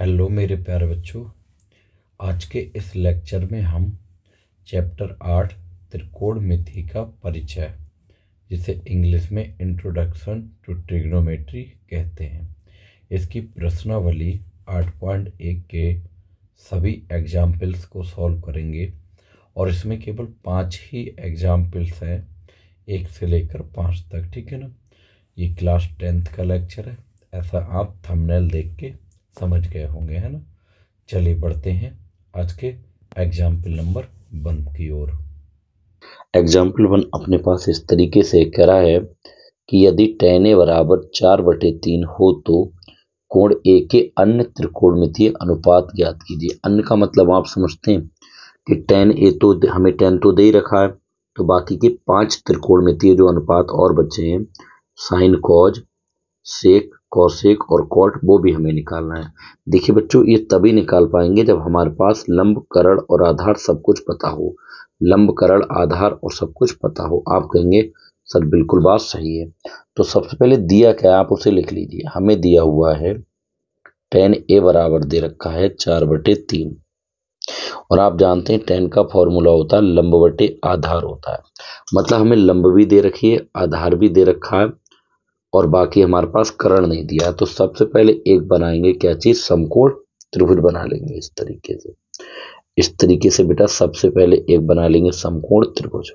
Hello मेरे प्यारे बच्चों। आज के इस लेक्चर में हम चैप्टर 8 त्रिकोणमिति का परिचय, जिसे इंग्लिश में इंट्रोडक्शन टू ट्रिग्नोमेट्री कहते हैं, इसकी प्रश्नावली 8.1 के सभी एग्जाम्पल्स को सॉल्व करेंगे। और इसमें केवल 5 ही एग्जाम्पल्स हैं, 1 से लेकर 5 तक। ठीक है ना। ये क्लास 10th का लेक्चर है, ऐसा आप थंबनेल देख के समझ गए होंगे, है ना। चलिए बढ़ते हैं आज के एग्जाम्पल नंबर 1 की ओर। एग्जाम्पल 1 अपने पास इस तरीके से कह रहा है कि यदि tan a बराबर 4/3 हो तो कोण ए के अन्य त्रिकोणमितीय अनुपात ज्ञात कीजिए। अन्य का मतलब आप समझते हैं कि tan a तो हमें tan तो दे ही रखा है, तो बाकी के 5 त्रिकोणमितीय जो अनुपात और बचे हैं, साइन कॉज सेक कॉसेक और कॉट, वो भी हमें निकालना है। देखिए बच्चों, ये तभी निकाल पाएंगे जब हमारे पास लंब, करण और आधार सब कुछ पता हो। लंब, करण, आधार और सब कुछ पता हो। आप कहेंगे सर बिल्कुल बात सही है। तो सबसे पहले दिया क्या है आप उसे लिख लीजिए। हमें दिया हुआ है tan a बराबर दे रखा है 4/3, और आप जानते हैं tan का फॉर्मूला होता है लंब बटे आधार होता है। मतलब हमें लंब भी दे रखी है, आधार भी दे रखा है, और बाकी हमारे पास करण नहीं दिया है। तो सबसे पहले एक बनाएंगे क्या चीज, समकोण त्रिभुज बना लेंगे इस तरीके से। इस तरीके से बेटा सबसे पहले एक बना लेंगे समकोण त्रिभुज।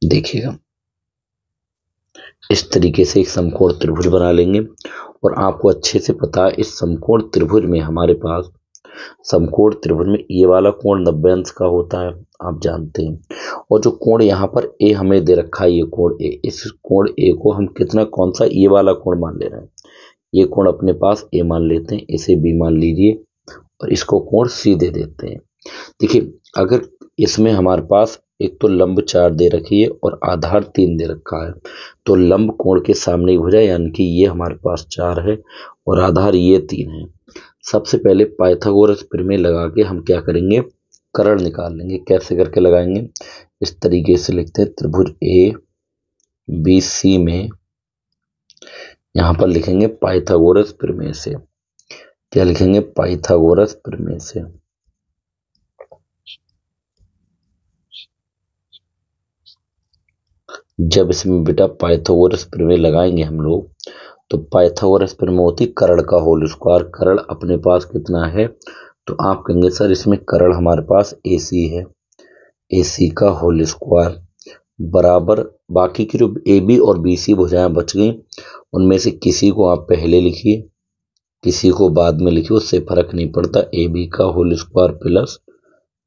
देखिएगा इस तरीके से एक समकोण त्रिभुज बना लेंगे। और आपको अच्छे से पता है इस समकोण त्रिभुज में हमारे पास, समकोण त्रिभुज में ये वाला कोण 90 अंश का होता है, आप जानते हैं। और जो कोण यहाँ पर ए हमें दे रखा है, ये कोण ए, इस कोण ए को हम कितना, कौन सा, ये वाला कोण मान ले रहे हैं। ये कोण अपने पास ए मान लेते हैं, इसे बी मान लीजिए, और इसको कोण सी दे देते हैं। देखिए अगर इसमें हमारे पास एक तो लंब 4 दे रखी है और आधार 3 दे रखा है, तो लंब कोण के सामने ही हो जाए, यानी कि ये हमारे पास 4 है और आधार ये 3 है। सबसे पहले पाइथागोरस प्रमेय लगा के हम क्या करेंगे, करण निकाल लेंगे। कैसे करके लगाएंगे, इस तरीके से लिखते हैं त्रिभुज ए बी सी में, यहां पर लिखेंगे पाइथागोरस प्रमेय से। क्या लिखेंगे, पाइथागोरस प्रमेय से। जब इसमें बेटा पाइथागोरस प्रमेय लगाएंगे हम लोग, तो पाइथागोरस प्रमेय होती करण का होल स्क्वायर। करण अपने पास कितना है, तो आप कहेंगे सर इसमें करण हमारे पास AC है, AC का होल स्क्वायर बराबर बाकी की जो AB और BC भुजाएं बच गई, उनमें से किसी को आप पहले लिखिए, किसी को बाद में लिखिए, उससे फर्क नहीं पड़ता। AB का होल स्क्वायर प्लस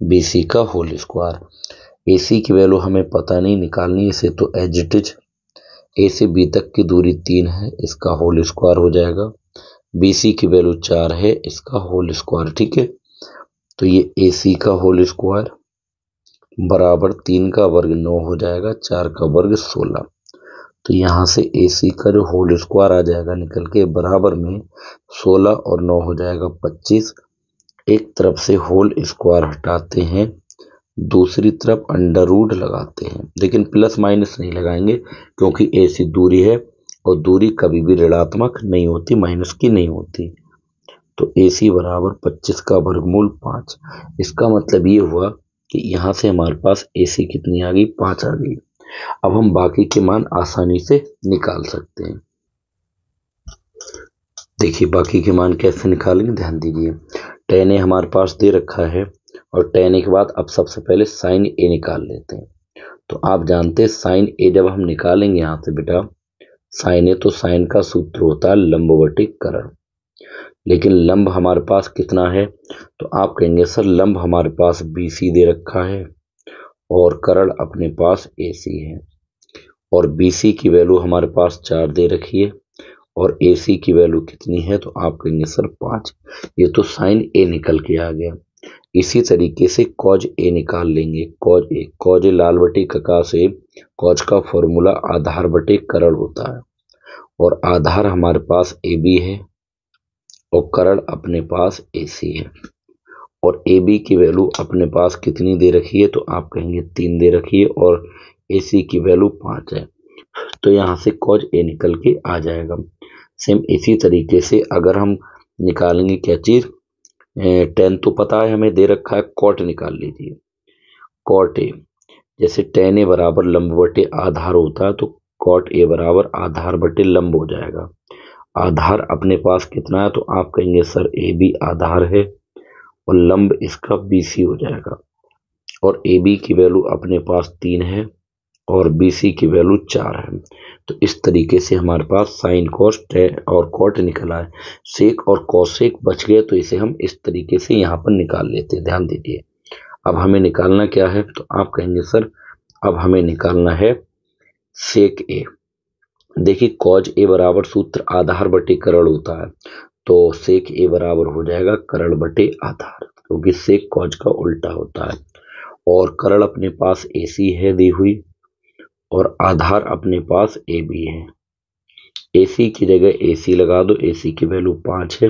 BC का होल स्क्वायर। AC की वैल्यू हमें पता नहीं, निकालनी, इसे तो एज इट इज A से B तक की दूरी 3 है, इसका होल स्क्वायर हो जाएगा। BC की वैल्यू 4 है, इसका होल स्क्वायर। ठीक है, तो ये AC का होल स्क्वायर बराबर 3 का वर्ग 9 हो जाएगा, 4 का वर्ग 16। तो यहाँ से AC का जो होल स्क्वायर आ जाएगा निकल के, बराबर में 16 और 9 हो जाएगा 25। एक तरफ से होल स्क्वायर हटाते हैं, दूसरी तरफ अंडर रूट लगाते हैं, लेकिन प्लस माइनस नहीं लगाएंगे क्योंकि AC दूरी है और दूरी कभी भी ऋणात्मक नहीं होती, माइनस की नहीं होती। तो AC बराबर 25 का वर्गमूल 5। इसका मतलब ये हुआ कि यहाँ से हमारे पास AC कितनी आ गई, 5 आ गई। अब हम बाकी के मान आसानी से निकाल सकते हैं। देखिए बाकी के मान कैसे निकालेंगे, ध्यान दीजिए। tan A हमारे पास दे रखा है, और tan A के बाद अब सबसे पहले sin A निकाल लेते हैं। तो आप जानते हैं sin A जब हम निकालेंगे यहाँ से बेटा sin A, तो sin का सूत्र होता है लंब बटे करण। लेकिन लंब हमारे पास कितना है, तो आप कहेंगे सर लंब हमारे पास BC दे रखा है और करण अपने पास AC है, और BC की वैल्यू हमारे पास 4 दे रखी है और AC की वैल्यू कितनी है, तो आप कहेंगे सर 5। ये तो sin A निकल के आ गया। इसी तरीके से cos A निकाल लेंगे। cos A लाल बटे कका से, cos का फॉर्मूला आधार बटे करण होता है, और आधार हमारे पास AB है और करण अपने पास AC है, और AB की वैल्यू अपने पास कितनी दे रखी है, तो आप कहेंगे 3 दे रखी है, और AC की वैल्यू 5 है। तो यहाँ से cos A निकल के आ जाएगा। सेम इसी तरीके से अगर हम निकालेंगे क्या चीज, टेन तो पता है हमें दे रखा है, कॉट निकाल लीजिए। कॉट ए, जैसे टेन ए बराबर लंब बटे आधार होता है, तो कॉट ए बराबर आधार बटे लंब हो जाएगा। आधार अपने पास कितना है, तो आप कहेंगे सर ए बी आधार है और लंब इसका बी सी हो जाएगा। और ए बी की वैल्यू अपने पास 3 है और बी सी की वैल्यू 4 है। तो इस तरीके से हमारे पास साइन कॉस और कॉट निकला है। सेक और कॉसेक बच गए, तो इसे हम इस तरीके से यहाँ पर निकाल लेते हैं। ध्यान दीजिए, अब हमें निकालना क्या है, तो आप कहेंगे सर अब हमें निकालना है सेक ए। देखिए कॉज ए बराबर सूत्र आधार बटे करण होता है, तो सेक ए बराबर हो जाएगा करण बटे आधार, क्योंकि सेक कॉज का उल्टा होता है। और करण अपने पास ए सी है दी हुई और आधार अपने पास ए बी है। ए सी की जगह ए सी लगा दो, ए सी की वैल्यू 5 है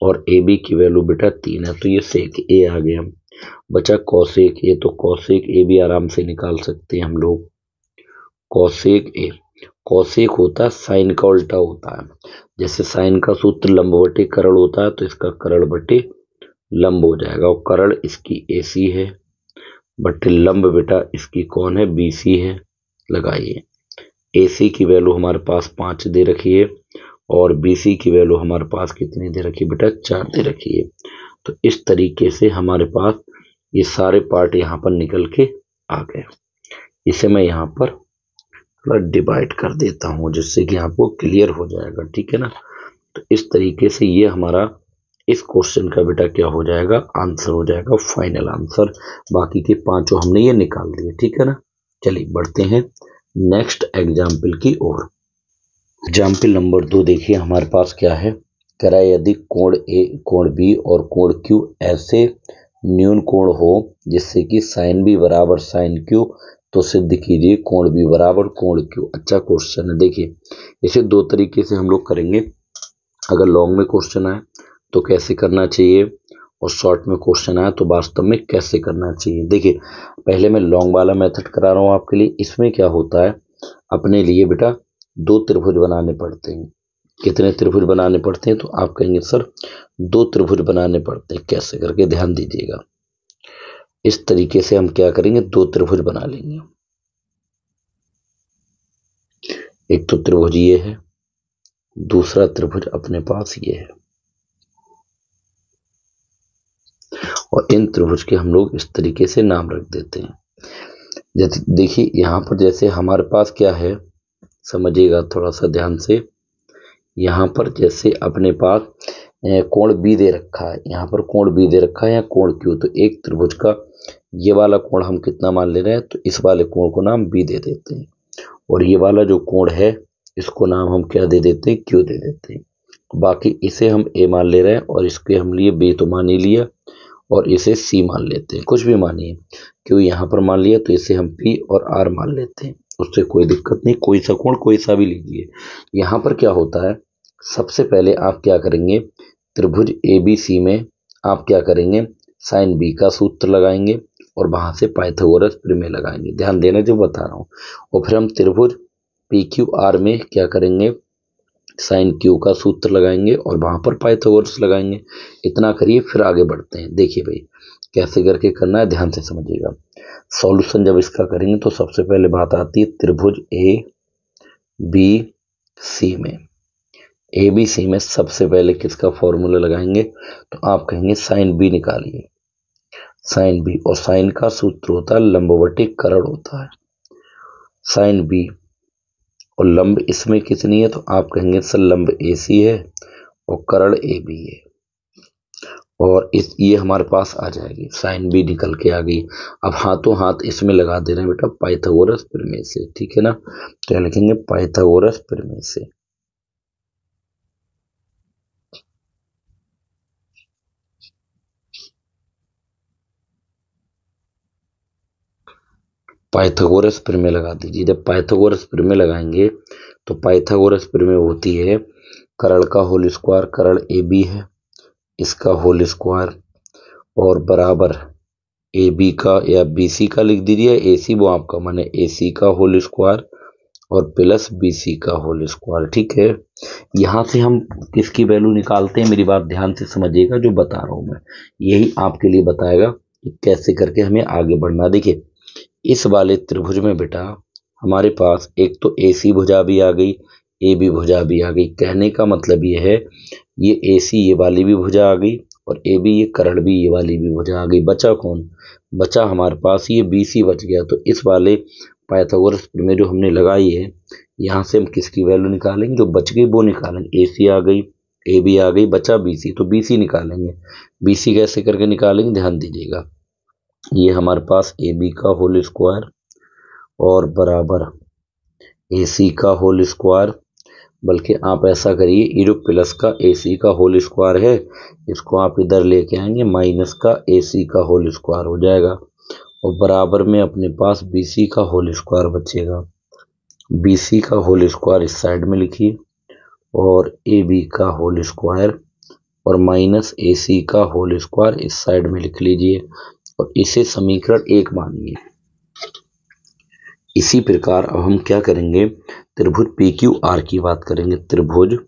और ए बी की वैल्यू बेटा 3 है, तो ये सेक ए आ गया। बचा कॉसेक ए, तो कॉसेक ए भी आराम से निकाल सकते हैं हम लोग। कॉसेक ए, कॉसेक होता है साइन का उल्टा होता है। जैसे साइन का सूत्र लंब बटे करण होता है, तो इसका करण बटे लंब हो जाएगा। और करण इसकी ए सी है बटे लंब बेटा इसकी कौन है, बी सी है। लगाइए, ए सी की वैल्यू हमारे पास 5 दे रखी है और बी सी की वैल्यू हमारे पास कितनी दे रखी है बेटा, 4 दे रखी है। तो इस तरीके से हमारे पास ये सारे पार्ट यहाँ पर निकल के आ गए। इसे मैं यहाँ पर थोड़ा डिवाइड कर देता हूँ जिससे कि आपको क्लियर हो जाएगा, ठीक है ना। तो इस तरीके से ये हमारा इस क्वेश्चन का बेटा क्या हो जाएगा, आंसर हो जाएगा, फाइनल आंसर। बाकी के पांचों हमने ये निकाल दिए, ठीक है ना। चलिए बढ़ते हैं नेक्स्ट एग्जाम्पल की ओर। एग्जाम्पल नंबर 2 देखिए हमारे पास क्या है। कह रहा है यदि कोण ए, कोण बी और कोण क्यू ऐसे न्यून कोण हो जिससे कि साइन बी बराबर साइन क्यू, तो सिद्ध कीजिए कोण बी बराबर कोण क्यू। अच्छा क्वेश्चन है। देखिए इसे दो तरीके से हम लोग करेंगे। अगर लॉन्ग में क्वेश्चन आए तो कैसे करना चाहिए और शॉर्ट में क्वेश्चन आए तो वास्तव में कैसे करना चाहिए। देखिए पहले मैं लॉन्ग वाला मेथड करा रहा हूँ आपके लिए। इसमें क्या होता है, अपने लिए बेटा 2 त्रिभुज बनाने पड़ते हैं। कितने त्रिभुज बनाने पड़ते हैं, तो आप कहेंगे सर 2 त्रिभुज बनाने पड़ते हैं। कैसे करके, ध्यान दीजिएगा। इस तरीके से हम क्या करेंगे, 2 त्रिभुज बना लेंगे। एक तो त्रिभुज ये है, दूसरा त्रिभुज अपने पास ये है और इन त्रिभुज के हम लोग इस तरीके से नाम रख देते हैं। जैसे देखिए यहाँ पर जैसे हमारे पास क्या है, समझिएगा थोड़ा सा ध्यान से। यहाँ पर जैसे अपने पास कोण बी दे रखा है, यहाँ पर कोण बी दे रखा है या कोण क्यू, तो एक त्रिभुज का ये वाला कोण हम कितना मान ले रहे हैं, तो इस वाले कोण को नाम बी दे देते हैं और ये वाला जो कोण है इसको नाम हम क्या दे देते हैं, क्यू दे देते हैं। बाकी इसे हम ए मान ले रहे हैं और इसके हम लिए बी तो मान ही लिया और इसे सी मान लेते हैं, कुछ भी मानिए। क्यू यहाँ पर मान लिया तो इसे हम पी और आर मान लेते हैं, उससे कोई दिक्कत नहीं। कोई सा कोण कोई सा भी लीजिए। यहाँ पर क्या होता है, सबसे पहले आप क्या करेंगे, त्रिभुज ए बी सी में आप क्या करेंगे, साइन बी का सूत्र लगाएंगे और वहां से पाइथागोरस प्रमेय लगाएंगे। ध्यान देना जो बता रहा हूँ। और फिर हम त्रिभुज पी क्यू आर में क्या करेंगे, साइन क्यू का सूत्र लगाएंगे और वहां पर पाइथागोरस लगाएंगे। इतना करिए, फिर आगे बढ़ते हैं। देखिए भाई कैसे करके करना है, ध्यान से समझिएगा। सॉल्यूशन जब इसका करेंगे तो सबसे पहले बात आती है त्रिभुज ए बी सी में। ए बी सी में सबसे पहले किसका फॉर्मूला लगाएंगे, तो आप कहेंगे साइन बी निकालिए। साइन बी, और साइन का सूत्र होता है लंब बटे करण होता है। साइन बी और लंब इसमें कितनी है, तो आप कहेंगे सर लंब ए सी है और करण ए बी है और इस ये हमारे पास आ जाएगी, साइन बी निकल के आ गई। अब हाथों हाथ इसमें लगा दे रहे हैं बेटा पाइथागोरस प्रमेय से, ठीक है ना। तो लिखेंगे पाइथागोरस प्रमेय से। पाइथागोरस प्रमेय लगा दीजिए। जब पाइथागोरस प्रमेय लगाएंगे तो पाइथागोरस प्रमेय होती है करण का होल स्क्वायर, करण ए बी है इसका होल स्क्वायर और बराबर ए बी का या बी सी का लिख दीजिए, ए सी वो आपका मन है, ए सी का होल स्क्वायर और प्लस BC का होल स्क्वायर। ठीक है, यहाँ से हम किसकी वैल्यू निकालते हैं, मेरी बात ध्यान से समझिएगा, जो बता रहा हूं मैं यही आपके लिए बताएगा कि कैसे करके हमें आगे बढ़ना। देखिए इस वाले त्रिभुज में बेटा हमारे पास एक तो AC भुजा भी आ गई, AB भुजा भी आ गई। कहने का मतलब ये है, ये AC ये वाली भी भुजा आ गई और AB ये करण भी ये वाली भी भुजा आ गई। बचा कौन, बचा हमारे पास ये BC बच गया। तो इस वाले पाइथागोरस में जो हमने लगाई है, यहाँ से हम किसकी वैल्यू निकालेंगे, जो बच गई वो निकालेंगे। AC आ गई, AB आ गई, बचा BC, तो BC निकालेंगे। BC कैसे करके निकालेंगे, ध्यान दीजिएगा। ये हमारे पास AB का होल स्क्वायर और बराबर AC का होल स्क्वायर, बल्कि आप ऐसा करिए, ये जो प्लस का AC का होल स्क्वायर है इसको आप इधर लेके आएंगे, माइनस का AC का होल स्क्वायर हो जाएगा और बराबर में अपने पास BC का होल स्क्वायर बचेगा। BC का होल स्क्वायर इस साइड में लिखिए और AB का होल स्क्वायर और माइनस AC का होल स्क्वायर इस साइड में लिख लीजिए और इसे समीकरण 1 मानिए। इसी प्रकार अब हम क्या करेंगे, त्रिभुज PQR की बात करेंगे, त्रिभुज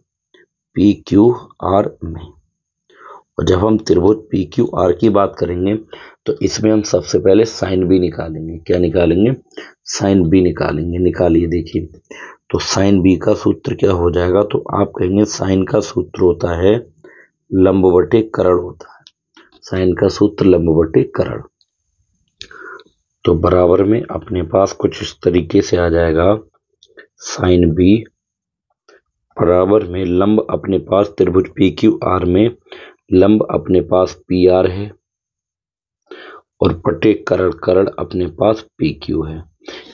PQR में। और जब हम त्रिभुज PQR की बात करेंगे तो इसमें हम सबसे पहले साइन B निकालेंगे। क्या निकालेंगे, साइन B निकालेंगे। निकालिए, देखिए तो साइन B का सूत्र क्या हो जाएगा, तो आप कहेंगे साइन का सूत्र होता है लंब बटे करण होता है, साइन का सूत्र लंब बटे करण। तो बराबर में अपने पास कुछ इस तरीके से आ जाएगा, साइन B बराबर में लंब अपने पास त्रिभुज PQR में लंब अपने पास PR है और बटे करण, करण अपने पास PQ है।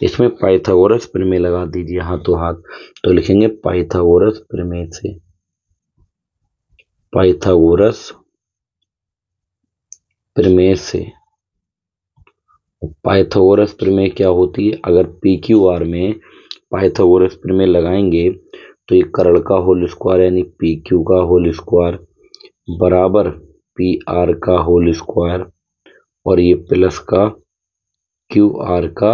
इसमें पाइथागोरस प्रमेय लगा दीजिए हाथों हाथ, तो लिखेंगे पाइथागोरस प्रमेय से, पाइथागोरस प्रमेय से। पाइथागोरस प्रमेय क्या होती है, अगर PQR में पाइथागोरस प्रमेय लगाएंगे तो ये करण का होल स्क्वायर यानी PQ का होल स्क्वायर बराबर PR का होल स्क्वायर और ये प्लस का QR का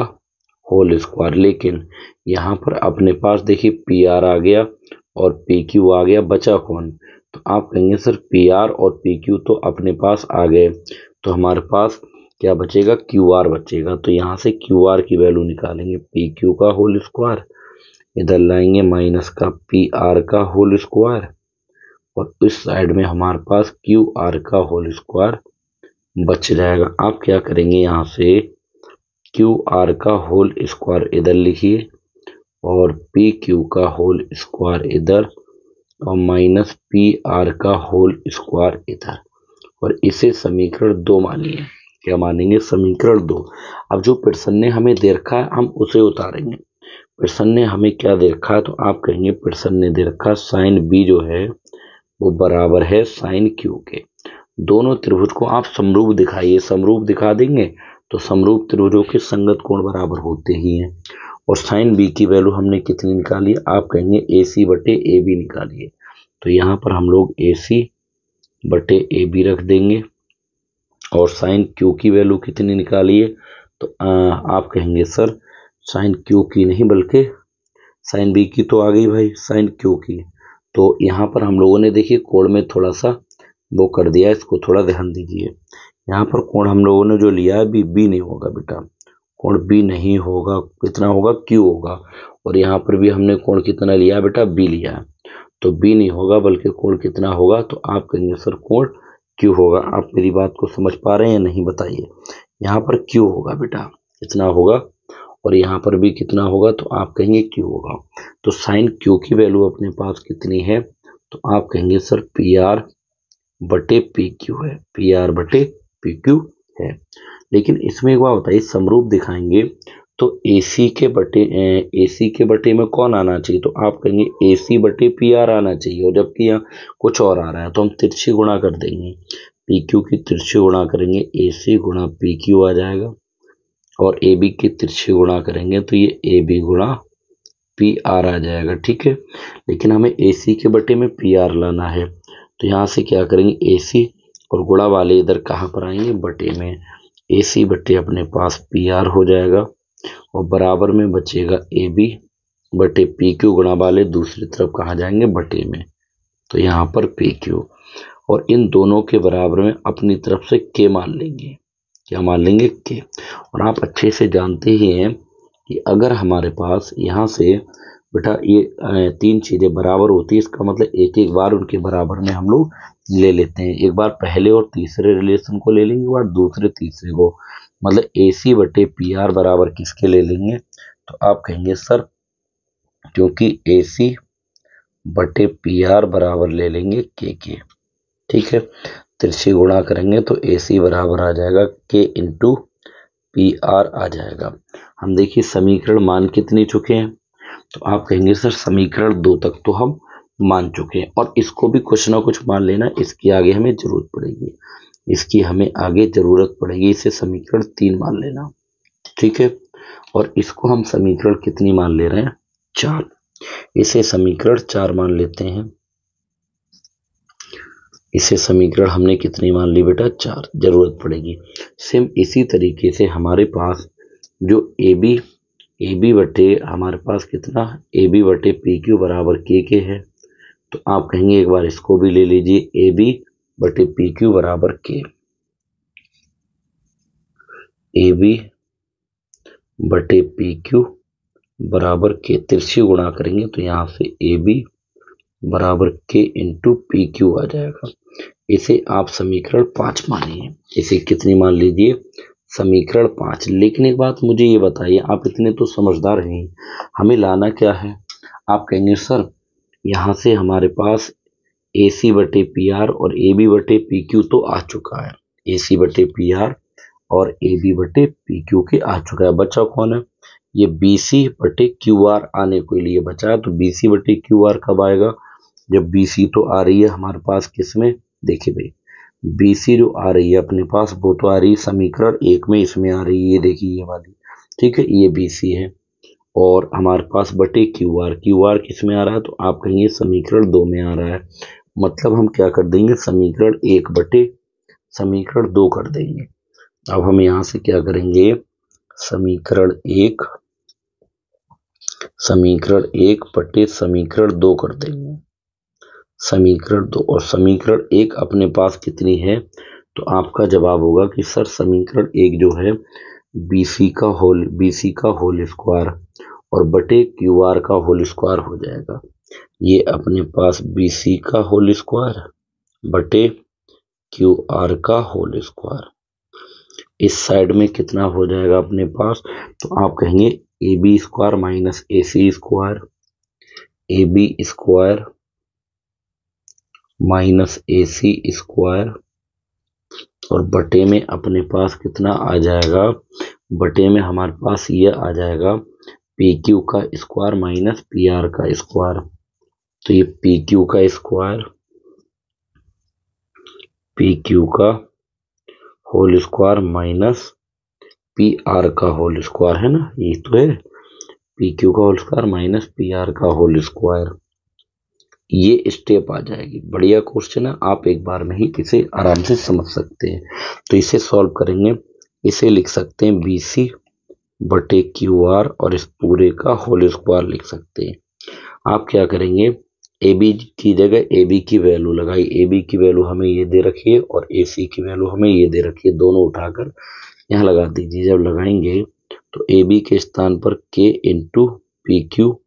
होल स्क्वायर। लेकिन यहाँ पर अपने पास देखिए PR आ गया और PQ आ गया, बचा कौन, तो आप कहेंगे सर PR और PQ तो अपने पास आ गए, तो हमारे पास क्या बचेगा, QR बचेगा। तो यहाँ से QR की वैल्यू निकालेंगे, PQ का होल स्क्वायर इधर लाएंगे माइनस का PR का होल स्क्वायर और इस साइड में हमारे पास QR का होल स्क्वायर बच जाएगा। आप क्या करेंगे, यहाँ से QR का होल स्क्वायर इधर लिखिए और PQ का होल स्क्वायर इधर और माइनस PR का होल स्क्वायर इधर और इसे समीकरण 2 मानिए। क्या मानेंगे, समीकरण 2। अब जो प्रश्न ने हमें दे रखा है हम उसे उतारेंगे। प्रश्न ने हमें क्या दे रखा है, तो आप कहेंगे प्रश्न ने दे रखा साइन B जो है वो बराबर है साइन Q के। दोनों त्रिभुज को आप समरूप दिखाइए, समरूप दिखा देंगे तो समरूप त्रिभुजों के संगत कोण बराबर होते ही हैं। और साइन B की वैल्यू हमने कितनी निकाली, आप कहेंगे AC बटे AB निकालिए। तो यहाँ पर हम लोग AC बटे AB रख देंगे और साइन Q की वैल्यू कितनी निकालिए, तो आप कहेंगे सर साइन Q की नहीं बल्कि साइन B की तो आ गई भाई, साइन Q की। तो यहाँ पर हम लोगों ने देखिए कोण में थोड़ा सा वो कर दिया, इसको थोड़ा ध्यान दीजिए। यहाँ पर कोण हम लोगों ने जो लिया है B नहीं होगा बेटा, कोण B नहीं होगा, कितना होगा, Q होगा। और यहाँ पर भी हमने कोण कितना लिया बेटा, B लिया है, तो B नहीं होगा बल्कि कोण कितना होगा, तो आप कहेंगे सर कोण Q होगा। आप मेरी बात को समझ पा रहे हैं या नहीं बताइए। यहाँ पर Q होगा बेटा, कितना होगा, और यहाँ पर भी कितना होगा, तो आप कहेंगे Q होगा। तो साइन Q की वैल्यू अपने पास कितनी है, तो आप कहेंगे सर PR बटे PQ है, PR बटे PQ है। लेकिन इसमें एक बात बताइए, समरूप दिखाएंगे तो AC के बटे में कौन आना चाहिए, तो आप कहेंगे AC बटे PR आना चाहिए, और जबकि यहाँ कुछ और आ रहा है तो हम तिरछी गुणा कर देंगे, PQ की तिरछी गुणा करेंगे AC गुणा PQ आ जाएगा और AB की तिरछी गुणा करेंगे तो ये AB गुणा PR आ जाएगा। ठीक है, लेकिन हमें AC के बटे में PR लाना है, तो यहाँ से क्या करेंगे, AC और गुणा वाले इधर कहाँ पर आएंगे, बटे में। AC बटे अपने पास PR हो जाएगा और बराबर में बचेगा AB बटे पी क्यू गुणा वाले दूसरी तरफ कहाँ जाएंगे, बटे में, तो यहाँ पर पी क्यू, और इन दोनों के बराबर में अपनी तरफ से के मान लेंगे। क्या मान लेंगे, के। और आप अच्छे से जानते ही हैं कि अगर हमारे पास यहाँ से बेटा ये तीन चीजें बराबर होती है, इसका मतलब एक एक बार उनके बराबर में हम लोग ले लेते हैं। एक बार पहले और तीसरे रिलेशन को ले लेंगे, एक बार दूसरे तीसरे को, मतलब ए सी बटे पी आर बराबर किसके ले लेंगे, तो आप कहेंगे सर क्योंकि ए सी बटे पी आर बराबर ले लेंगे के। ठीक है, तिरछी गुणा करेंगे तो ए सी बराबर आ जाएगा के इंटू पी आर आ जाएगा। हम देखिए समीकरण मान कितने चुके हैं, तो आप कहेंगे सर समीकरण 2 तक तो हम मान चुके हैं, और इसको भी कुछ ना कुछ मान लेना, इसकी आगे हमें जरूरत पड़ेगी, इसकी हमें आगे जरूरत पड़ेगी, इसे समीकरण 3 मान लेना। ठीक है, और इसको हम समीकरण कितनी मान ले रहे हैं, 4, इसे समीकरण 4 मान लेते हैं। इसे समीकरण हमने कितनी मान ली बेटा, 4 जरूरत पड़ेगी। सेम इसी तरीके से हमारे पास जो ए बी बटे हमारे पास कितना, ए बी बटे पी क्यू बराबर के है, तो आप कहेंगे एक बार इसको भी ले लीजिए, ए बी बटे पी क्यू बराबर के, ए बी बटे पी क्यू बराबर के, तिरछी गुणा करेंगे तो यहाँ से ए बी बराबर के इंटू पी क्यू आ जाएगा। इसे आप समीकरण 5 मानिए, इसे कितनी मान लीजिए, समीकरण 5। लेकिन एक बात मुझे ये बताइए, आप इतने तो समझदार हैं, हमें लाना क्या है, आप कहेंगे सर यहाँ से हमारे पास ए सी बटे पी आर और ए बी बटे पी क्यू तो आ चुका है, ए सी बटे पी आर और ए बी बटे पी क्यू के आ चुका है, बचा कौन है, ये बी सी बटे क्यू आर आने के लिए बचा है। तो बी सी बटे क्यू आर कब आएगा, जब बी सी तो आ रही है हमारे पास किसमें, देखिए भाई बी सी जो आ रही है अपने पास वो तो आ रही है समीकरण 1 में, इसमें आ रही है, ये देखिए ये वाली, ठीक है, ये बी सी है, और हमारे पास बटे क्यू आर किसमें आ रहा है, तो आप कहेंगे समीकरण 2 में आ रहा है। मतलब हम क्या कर देंगे, समीकरण 1 बटे समीकरण 2 कर देंगे। अब हम यहाँ से क्या करेंगे, समीकरण 1 बटे समीकरण 2 कर देंगे, समीकरण 2, और समीकरण 1 अपने पास कितनी है, तो आपका जवाब होगा कि सर समीकरण 1 जो है बी सी का होल स्क्वायर और बटे क्यू आर का होल स्क्वायर हो जाएगा। ये अपने पास बी सी का होल स्क्वायर बटे क्यू आर का होल स्क्वायर, इस साइड में कितना हो जाएगा अपने पास, तो आप कहेंगे A B square minus A C square, A B square minus A C square, और बटे में अपने पास कितना आ जाएगा, बटे में हमारे पास ये आ जाएगा पी क्यू का स्क्वायर माइनस पी आर का स्क्वायर, तो ये पी क्यू का whole square minus P R का होल स्क्वायर है ना, ये तो है पी क्यू का whole square minus P R का होल स्क्वायर, ये स्टेप आ जाएगी। बढ़िया क्वेश्चन है, आप एक बार में ही इसे आराम से समझ सकते हैं। तो इसे सॉल्व करेंगे, इसे लिख सकते हैं बी सी बटे क्यू आर और इस पूरे का होल स्क्वायर लिख सकते हैं। आप क्या करेंगे, ए बी की जगह ए बी की वैल्यू लगाई, ए बी की वैल्यू हमें ये दे रखी है और ए सी की वैल्यू हमें ये दे रखी है, दोनों उठाकर यहाँ लगा दीजिए। जब लगाएंगे तो ए बी के स्थान पर के इंटू पी क्यू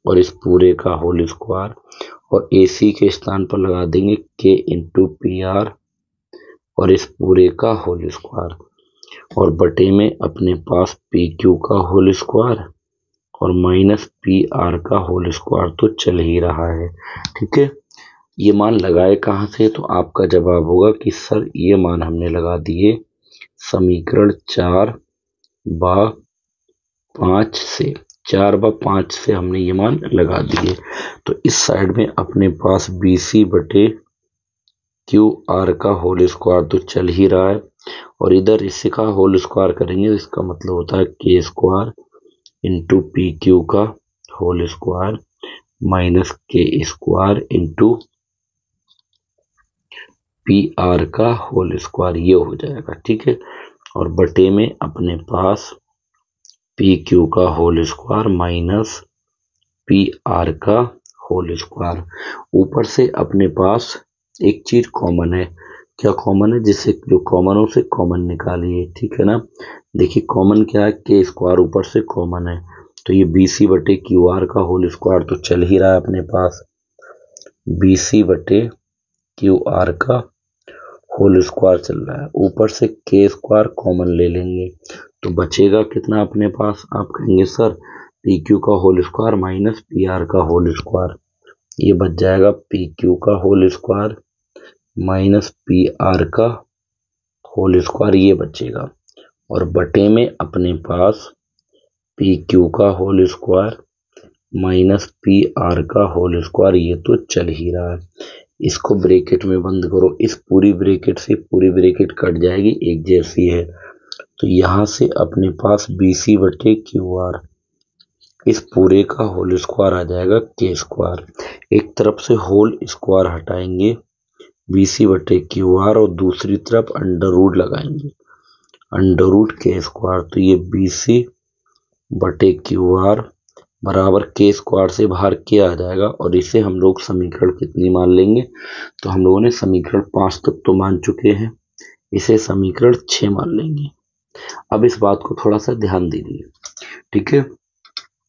और इस पूरे का होल स्क्वायर, और ए सी के स्थान पर लगा देंगे के इंटू पी आर और इस पूरे का होल स्क्वायर, और बटे में अपने पास पी क्यू का होल स्क्वायर और माइनस पी आर का होल स्क्वायर तो चल ही रहा है। ठीक है, ये मान लगाए कहाँ से, तो आपका जवाब होगा कि सर ये मान हमने लगा दिए समीकरण 4/5 से हमने ये मान लगा दिए। तो इस साइड में अपने पास बी सी बटे क्यू आर का होल स्क्वायर तो चल ही रहा है, और इधर इसी का होल स्क्वायर करेंगे, इसका मतलब होता है K square into P Q का whole square minus K square into P R का होल स्क्वायर, ये हो जाएगा। ठीक है, और बटे में अपने पास पी क्यू का whole square minus P R का होल स्क्वायर। ऊपर से अपने पास एक चीज कॉमन है, क्या कॉमन है, जिससे जो कॉमन हो उसे कॉमन निकालिए, ठीक है ना। देखिए कॉमन क्या है, के स्क्वायर ऊपर से कॉमन है, तो ये बी सी बटे क्यू आर का होल स्क्वायर तो चल ही रहा है अपने पास, बी सी बटे क्यू आर का होल स्क्वायर चल रहा है। ऊपर से के स्क्वायर कॉमन ले लेंगे तो बचेगा कितना अपने पास, आप कहेंगे सर पी क्यू का whole square minus P R का होल स्क्वायर, ये बच जाएगा पी क्यू का whole square minus P R का होल स्क्वायर, ये बचेगा। और बटे में अपने पास पी क्यू का whole square minus P R का होल स्क्वायर, ये तो चल ही रहा है। इसको ब्रैकेट में बंद करो, इस पूरी ब्रैकेट से पूरी ब्रैकेट कट जाएगी, एक जैसी है, तो यहां से अपने पास बी सी बटे क्यू आर, इस पूरे का होल स्क्वायर आ जाएगा के स्क्वायर। एक तरफ से होल स्क्वायर हटाएंगे बी सी बटे क्यू आर और दूसरी तरफ अंडर रूट लगाएंगे, अंडर रूट के स्क्वायर, तो ये बी सी बटे क्यू आर बराबर के स्क्वायर से बाहर के आ जाएगा। और इसे हम लोग समीकरण कितनी मान लेंगे, तो हम लोगों ने समीकरण 5 तक तो मान चुके हैं, इसे समीकरण 6 मान लेंगे। अब इस बात को थोड़ा सा ध्यान दीजिए, ठीक है।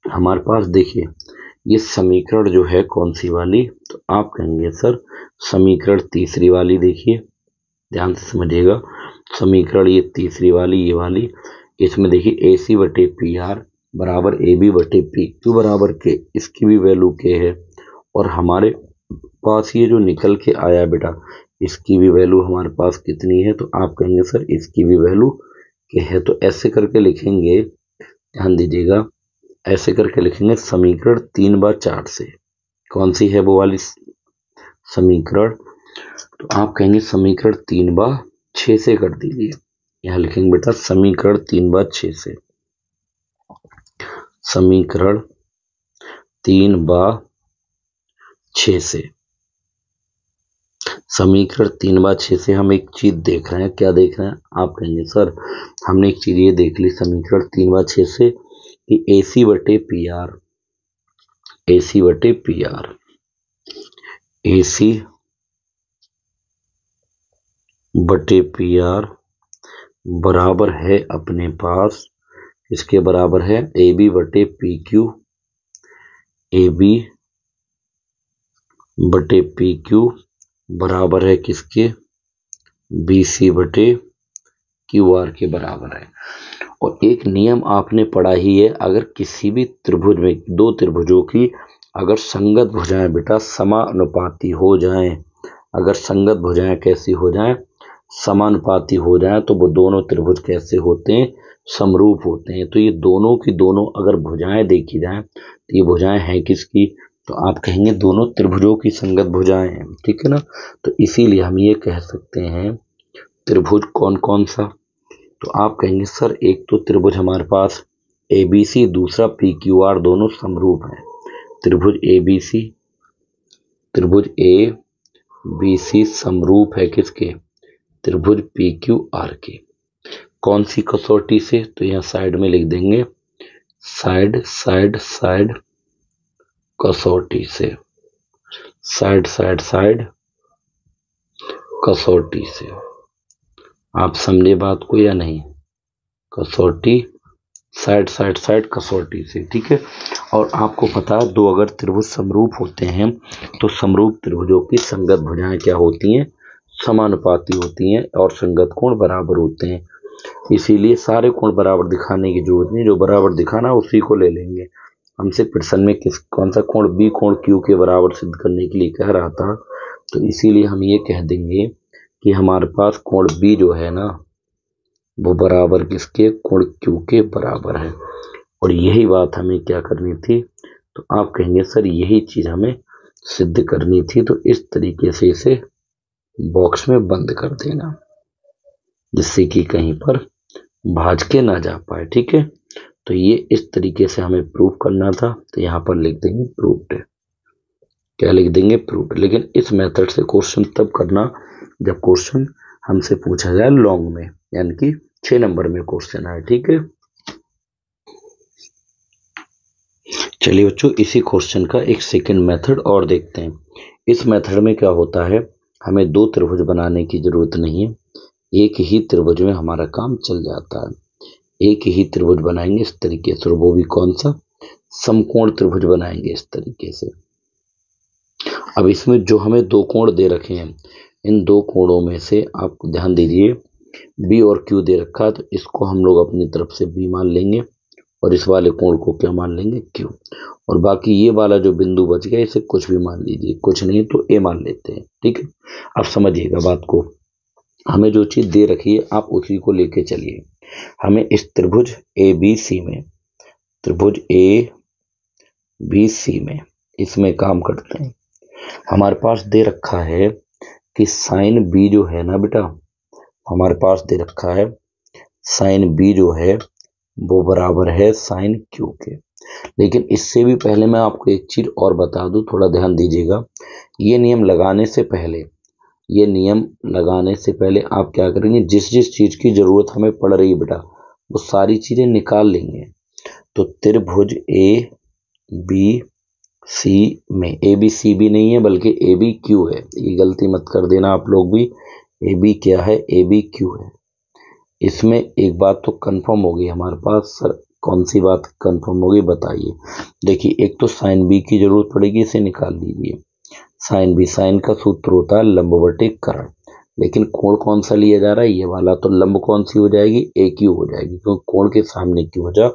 हमारे पास देखिए ये समीकरण जो है कौन सी वाली, तो आप कहेंगे सर समीकरण तीसरी वाली, देखिए ध्यान से समझिएगा, समीकरण ये तीसरी वाली, ये वाली, इसमें देखिए ए सी बटे पी आर बराबर ए बी बटे पी क्यू बराबर के, इसकी भी वैल्यू के है, और हमारे पास ये जो निकल के आया बेटा इसकी भी वैल्यू हमारे पास कितनी है, तो आप कहेंगे सर इसकी भी वैल्यू के है, तो ऐसे करके लिखेंगे, ध्यान दीजिएगा, ऐसे करके लिखेंगे समीकरण 3/4 से, कौन सी है वो वाली समीकरण, तो आप कहेंगे समीकरण 3/6 से कर दीजिए, यहां लिखेंगे बेटा समीकरण 3/6 से, समीकरण 3/6 से, समीकरण 3/6 से हम एक चीज देख रहे हैं, क्या देख रहे हैं, आप कहेंगे सर हमने एक चीज ये देख ली समीकरण 3/6 से कि ए सी बटे पी आर, ए सी बटे पी आर, ए सी बटे पी आर बराबर है अपने पास, इसके बराबर है ए बी बटे पी क्यू, ए बी बटे पी क्यू बराबर है किसके, बी सी बटे क्यू आर के बराबर है। और एक नियम आपने पढ़ा ही है, अगर किसी भी त्रिभुज में दो त्रिभुजों की अगर संगत भुजाएं बेटा समानुपाती हो जाएं, अगर संगत भुजाएं कैसी हो जाएं, समानुपाती हो जाएं, तो वो दोनों त्रिभुज कैसे होते हैं, समरूप होते हैं। तो ये दोनों की दोनों अगर भुजाएं देखी जाएं तो ये भुजाएं हैं किसकी, तो आप कहेंगे दोनों त्रिभुजों की संगत भुजाएं हैं, ठीक है ना। तो इसीलिए हम ये कह सकते हैं त्रिभुज कौन कौन सा, तो आप कहेंगे सर एक तो त्रिभुज हमारे पास ए बी सी, दूसरा पी क्यू आर, दोनों समरूप हैं। त्रिभुज ए बी सी, त्रिभुज ए बी सी समरूप है किसके, त्रिभुज पी क्यू आर के। कौन सी कसौटी से, तो यहाँ साइड में लिख देंगे साइड साइड साइड कसौटी से, साइड साइड साइड कसौटी से। आप समझे बात को या नहीं, कसौटी साइड साइड साइड कसौटी से, ठीक है। और आपको पता है दो अगर त्रिभुज समरूप होते हैं तो समरूप त्रिभुजों की संगत भुजाएं क्या होती हैं, समानुपाती होती हैं और संगत कोण बराबर होते हैं। इसीलिए सारे कोण बराबर दिखाने की जरूरत नहीं, जो बराबर दिखाना उसी को ले लेंगे। हमसे प्रश्न में कौन सा कोण बी कोण क्यू के बराबर सिद्ध करने के लिए कह रहा था, तो इसीलिए हम ये कह देंगे कि हमारे पास कोण बी जो है ना वो बराबर किसके, कोण क्यू के बराबर है। और यही बात हमें क्या करनी थी, तो आप कहेंगे सर यही चीज हमें सिद्ध करनी थी, तो इस तरीके से इसे बॉक्स में बंद कर देना जिससे कि कहीं पर भाज के ना जा पाए, ठीक है। तो ये इस तरीके से हमें प्रूव करना था, तो यहाँ पर लिख देंगे प्रूव्ड, क्या लिख देंगे प्रूव्ड। लेकिन इस मेथड से क्वेश्चन तब करना जब क्वेश्चन हमसे पूछा जाए लॉन्ग में, यानी कि 6 नंबर में क्वेश्चन आए, ठीक है। चलिए बच्चों, इसी क्वेश्चन का एक सेकंड मेथड और देखते हैं। इस मेथड में क्या होता है, हमें दो त्रिभुज बनाने की जरूरत नहीं है, एक ही त्रिभुज में हमारा काम चल जाता है। एक ही त्रिभुज बनाएंगे इस तरीके से, और वो भी कौन सा, समकोण त्रिभुज बनाएंगे इस तरीके से। अब इसमें जो हमें दो कोण दे रखे हैं, इन दो कोणों में से आप ध्यान दीजिए, बी और क्यू दे रखा है, तो इसको हम लोग अपनी तरफ से बी मान लेंगे और इस वाले कोण को क्या मान लेंगे, क्यू। और बाकी ये वाला जो बिंदु बच गया इसे कुछ भी मान लीजिए, कुछ नहीं तो ए मान लेते हैं, ठीक है। अब समझिएगा बात को, हमें जो चीज दे रखी है आप उसी को लेके चलिए। हमें इस त्रिभुज ए बी सी में, त्रिभुज ए बी सी में इसमें काम करते हैं। हमारे पास दे रखा है कि साइन बी जो है ना बेटा, हमारे पास दे रखा है साइन बी जो है वो बराबर है साइन क्यू के। लेकिन इससे भी पहले मैं आपको एक चीज और बता दूं, थोड़ा ध्यान दीजिएगा। ये नियम लगाने से पहले, ये नियम लगाने से पहले आप क्या करेंगे, जिस जिस चीज की जरूरत हमें पड़ रही है बेटा वो सारी चीजें निकाल लेंगे। तो त्रिभुज ए बी सी में, ए बी सी भी नहीं है बल्कि ए बी क्यू है, ये गलती मत कर देना आप लोग भी। ए बी क्या है, ए बी क्यू है। इसमें एक बात तो कंफर्म होगी हमारे पास, सर कौन सी बात कंफर्म होगी बताइए। देखिए, एक तो साइन बी की जरूरत पड़ेगी, इसे निकाल लीजिए। साइन बी, साइन का सूत्र होता है लंब बटे कर्ण, लेकिन कोण कौन सा लिया जा रहा है, ये वाला। तो लंब कौन सी हो जाएगी, ए क्यू हो जाएगी, क्योंकि कोण के सामने की वजह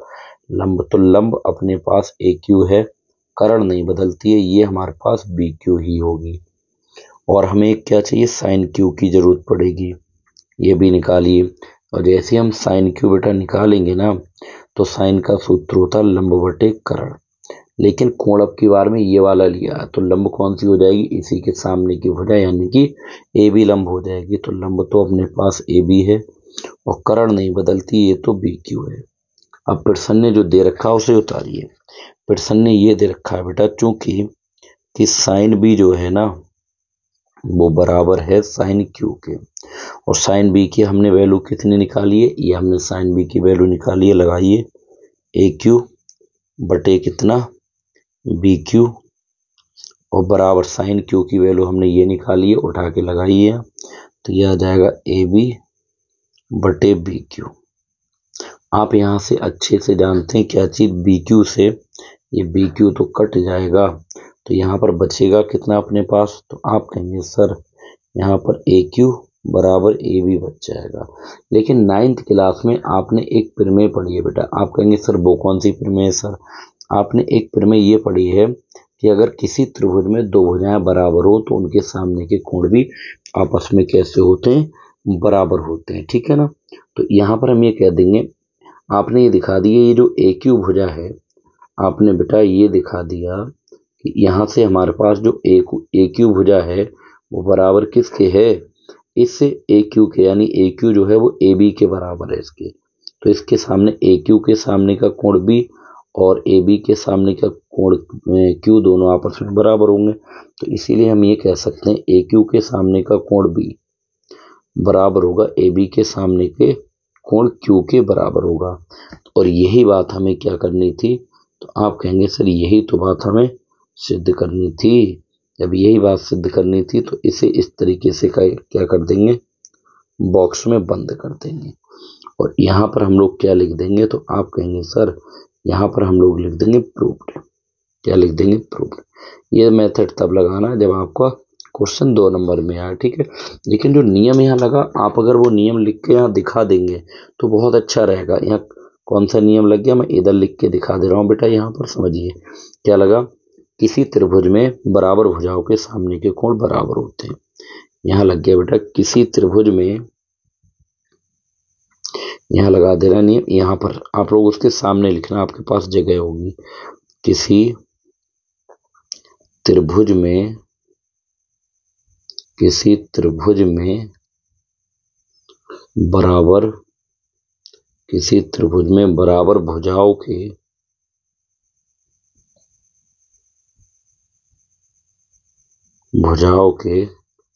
लंब, तो लंब अपने पास ए क्यू है, कर्ण नहीं बदलती है, ये हमारे पास बी क्यू ही होगी। और हमें क्या चाहिए, साइन क्यू की जरूरत पड़ेगी, ये भी निकालिए। और जैसे हम साइन क्यू बेटा निकालेंगे ना, तो साइन का सूत्र होता है लंब बटे कर्ण, लेकिन कोण अब की बार में ये वाला लिया है, तो लंब कौन सी हो जाएगी, इसी के सामने की वजह, यानी कि ए बी लंब हो जाएगी। तो लंब तो अपने पास ए बी है और कर्ण नहीं बदलती, ये तो बी क्यू है। अब पिट्सन ने जो दे रखा है उसे उतारिए। पिट्सन ने ये दे रखा है बेटा, चूंकि कि साइन बी जो है ना वो बराबर है साइन क्यू के, और साइन बी की हमने वैल्यू कितनी निकाली है, ये हमने साइन बी की वैल्यू निकाली है, लगाइए ए क्यू बटे कितना, बी क्यू, और बराबर साइन क्यू की वैल्यू हमने ये निकाली है, उठा के लगाइए, तो ये आ जाएगा ए बी बटे बी क्यू। आप यहाँ से अच्छे से जानते हैं क्या चीज, बी क्यू से ये बी क्यू तो कट जाएगा, तो यहाँ पर बचेगा कितना अपने पास, तो आप कहेंगे सर यहाँ पर ए क्यू बराबर ए बी बच जाएगा। लेकिन 9th क्लास में आपने एक प्रमेय पढ़ी है बेटा, आप कहेंगे सर वो कौन सी प्रमेय है सर, आपने एक प्रमेय ये पढ़ी है कि अगर किसी त्रिभुज में दो भुजाएं बराबर हो तो उनके सामने के कोण भी आपस में कैसे होते हैं, बराबर होते हैं, ठीक है ना। तो यहाँ पर हम ये कह देंगे, आपने ये दिखा दिया, ये जो ए क्यू भुजा है आपने बेटा ये दिखा दिया कि यहाँ से हमारे पास जो ए क्यू भुजा है वो बराबर किसके है, इससे ए क्यू के, यानी ए क्यू जो है वो ए बी के बराबर है इसके। तो इसके सामने ए क्यू के सामने का कोण बी और ए बी के सामने का कोण क्यू दोनों आपस में बराबर होंगे, तो इसीलिए हम ये कह सकते हैं ए क्यू के सामने का कोण बी बराबर होगा ए बी के सामने के कोण क्यू के बराबर होगा। और यही बात हमें क्या करनी थी, तो आप कहेंगे सर यही तो बात हमें सिद्ध करनी थी। जब यही बात सिद्ध करनी थी तो इसे इस तरीके से क्या कर देंगे, बॉक्स में बंद कर देंगे, और यहाँ पर हम लोग क्या लिख देंगे, तो आप कहेंगे सर यहाँ पर हम लोग लिख देंगे प्रूव्ड। क्या लिख देंगे, प्रूव्ड। ये मेथड तब लगाना जब आपका क्वेश्चन 2 नंबर में आए, ठीक है। लेकिन जो नियम यहाँ लगा, आप अगर वो नियम लिख के यहाँ दिखा देंगे तो बहुत अच्छा रहेगा। यहाँ कौन सा नियम लग गया, मैं इधर लिख के दिखा दे रहा हूँ बेटा, यहाँ पर समझिए क्या लगा, किसी त्रिभुज में बराबर भुजाओं के सामने के कोण बराबर होते हैं। यहाँ लग गया बेटा, किसी त्रिभुज में, यहाँ लगा दे रहा नियम, यहाँ पर आप लोग उसके सामने लिखना, आपके पास जगह होगी। किसी त्रिभुज में, किसी त्रिभुज में बराबर, किसी त्रिभुज में बराबर भुजाओं के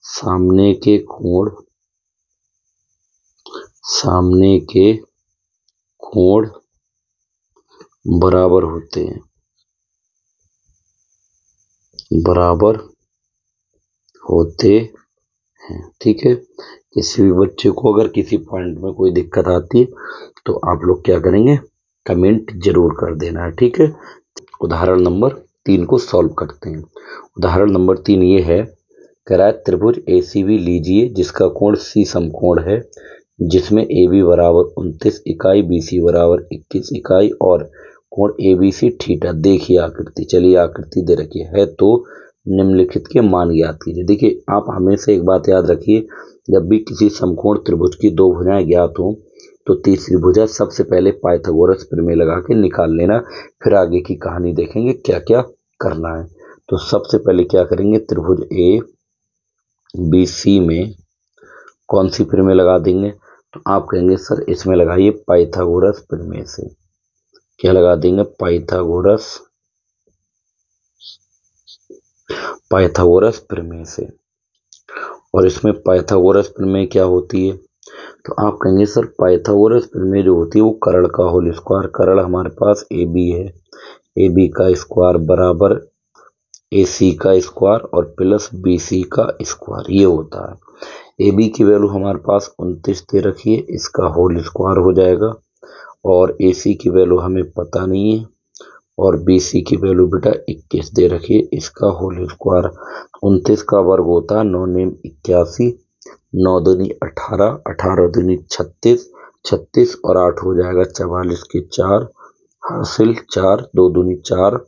सामने के कोण, सामने के कोण बराबर होते हैं। बराबर होते हैं। ठीक है, किसी भी बच्चे को अगर किसी पॉइंट में कोई दिक्कत आती है तो आप लोग क्या करेंगे, कमेंट जरूर कर देना है। ठीक है, उदाहरण नंबर 3 को सॉल्व करते हैं। उदाहरण नंबर 3 ये है, कह रहा है त्रिभुज एसीबी लीजिए जिसका कोण सी समकोण है, जिसमें AB बराबर 29 इकाई, BC बराबर 21 इकाई और कोण ABC थीटा। देखिए आकृति, चलिए आकृति दे रखी है तो निम्नलिखित के मान ज्ञात कीजिए। देखिए आप हमेशा एक बात याद रखिए, जब भी किसी समकोण त्रिभुज की दो भुजाएं ज्ञात हो तो तीसरी भुजा सबसे पहले पाइथागोरस प्रमेय लगा के निकाल लेना, फिर आगे की कहानी देखेंगे क्या क्या करना है। तो सबसे पहले क्या करेंगे, त्रिभुज ABC में कौन सी प्रमेय लगा देंगे, तो आप कहेंगे सर इसमें लगाइए पाइथागोरस प्रमेय से। क्या लगा देंगे, पाइथागोरस प्रमेय से। और इसमें पाइथागोरस प्रमेय क्या होती है, तो आप कहेंगे सर पाइथागोरस प्रमेय जो होती है वो कर्ण का होल स्क्वायर, कर्ण हमारे पास AB है, AB का स्क्वायर बराबर AC का स्क्वायर और प्लस BC का स्क्वायर, ये होता है। AB की वैल्यू हमारे पास 29 दे रखी है, इसका होल स्क्वायर हो जाएगा, और AC की वैल्यू हमें पता नहीं है, और BC की वैल्यू बेटा 21 दे रखी है, इसका होल स्क्वायर। 29 का वर्ग होता है 9 नेम 81, 9 दूनी 18, 18 दूनी 36, 36 और 8 हो जाएगा 44 के 4 हासिल 4, 2 दूनी 4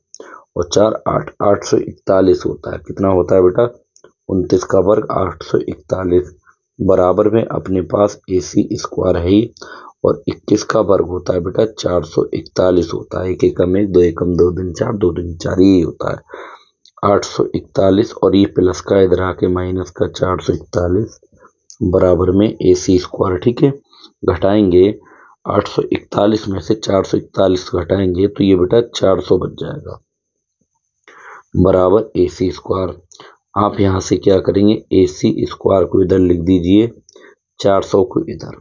और 4 8, 841 होता है। कितना होता है बेटा, 29 का वर्ग 841, बराबर में अपने पास AC स्क्वायर है ही, और 21 का वर्ग होता है बेटा 441 होता है। एक एकम 1, 2 एकम 2 दूनी 4, 2 दूनी 4, ये होता है 841, और ये प्लस का इधर आके माइनस का 441 बराबर में AC स्क्वायर। ठीक है, घटाएंगे 841 में से 441 घटाएंगे तो ये बेटा 400 बच जाएगा, बराबर AC स्क्वायर। आप यहाँ से क्या करेंगे, AC स्क्वायर को इधर लिख दीजिए, 400 को इधर।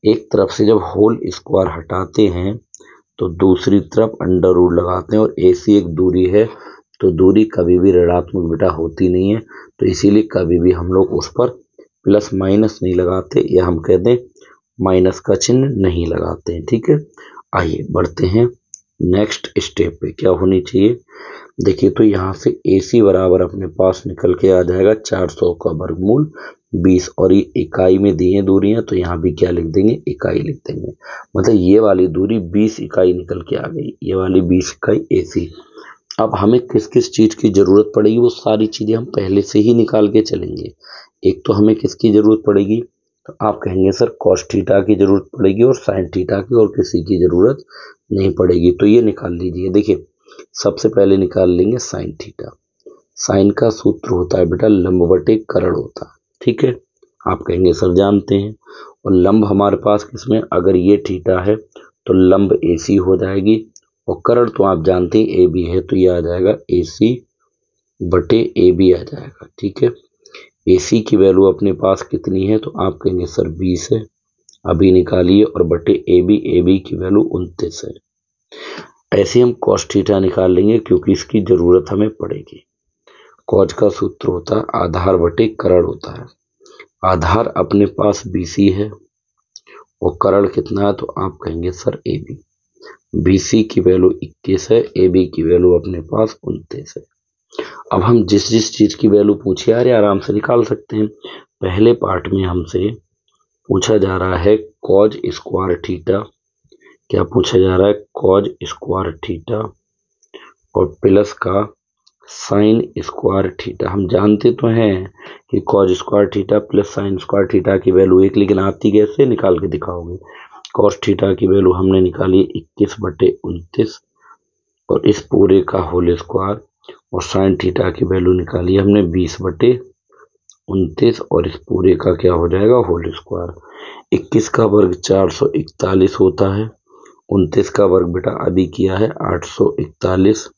एक तरफ से जब होल स्क्वायर हटाते हैं तो दूसरी तरफ अंडर रूट लगाते हैं, और AC एक दूरी है तो दूरी कभी भी ऋणात्मक बेटा होती नहीं है, तो इसीलिए कभी भी हम लोग उस पर प्लस माइनस नहीं लगाते, या हम कहते हैं माइनस का चिन्ह नहीं लगाते हैं। ठीक है, आइए बढ़ते हैं नेक्स्ट स्टेप पे। क्या होनी चाहिए, देखिए तो यहाँ से AC बराबर अपने पास निकल के आ जाएगा 400 का वर्गमूल 20, और ये इकाई में दी है दूरियां तो यहाँ भी क्या लिख देंगे, इकाई लिख देंगे। मतलब ये वाली दूरी 20 इकाई निकल के आ गई, ये वाली 20 इकाई AC। अब हमें किस किस चीज की जरूरत पड़ेगी, वो सारी चीजें हम पहले से ही निकाल के चलेंगे। एक तो हमें किसकी जरूरत पड़ेगी, तो आप कहेंगे सर कॉस थीटा की जरूरत पड़ेगी और साइन थीटा की, और किसी की जरूरत नहीं पड़ेगी। तो ये निकाल लीजिए। देखिए सबसे पहले निकाल लेंगे साइन थीटा। साइन का सूत्र होता है बेटा लंब बटे कर्ण होता है। ठीक है, आप कहेंगे सर जानते हैं, और लंब हमारे पास किसमें, अगर ये थीटा है तो लंब AC हो जाएगी, और कर्ण तो आप जानते हैं AB है, तो ये आ जाएगा AC बटे AB आ जाएगा। ठीक है, AC की वैल्यू अपने पास कितनी है, तो आप कहेंगे सर 20 है, अभी निकालिए, और बटे AB की वैल्यू 29 है। ऐसे हम कॉस थीटा निकाल लेंगे क्योंकि इसकी जरूरत हमें पड़ेगी। कॉस का सूत्र होता है आधार बटे कर्ण होता है। आधार अपने पास BC है और कर्ण कितना है, तो आप कहेंगे सर AB। BC की वैल्यू 21 है, AB की वैल्यू अपने पास 29 है। अब हम जिस जिस चीज की वैल्यू पूछे आ रहे आराम से निकाल सकते हैं। पहले पार्ट में हमसे पूछा जा रहा है कॉज स्क्वायर थीटा। क्या पूछा जा रहा है, कॉज स्क्वायर थीटा और प्लस का साइन स्क्वायर थीटा। हम जानते तो हैं कि cause square theta plus sign square theta की वैल्यू एक, लेकिन आती कैसे, निकाल के दिखाओगे। कॉस थीटा की वैल्यू हमने निकाली 21 बटे 29 और इस पूरे का होल स्क्वायर, और साइन थीटा की वैल्यू निकाली हमने 20 बटे 29 और इस पूरे का क्या हो जाएगा, होल स्क्वायर। 21 का वर्ग 441 होता है, 29 का वर्ग बेटा अभी किया है 841,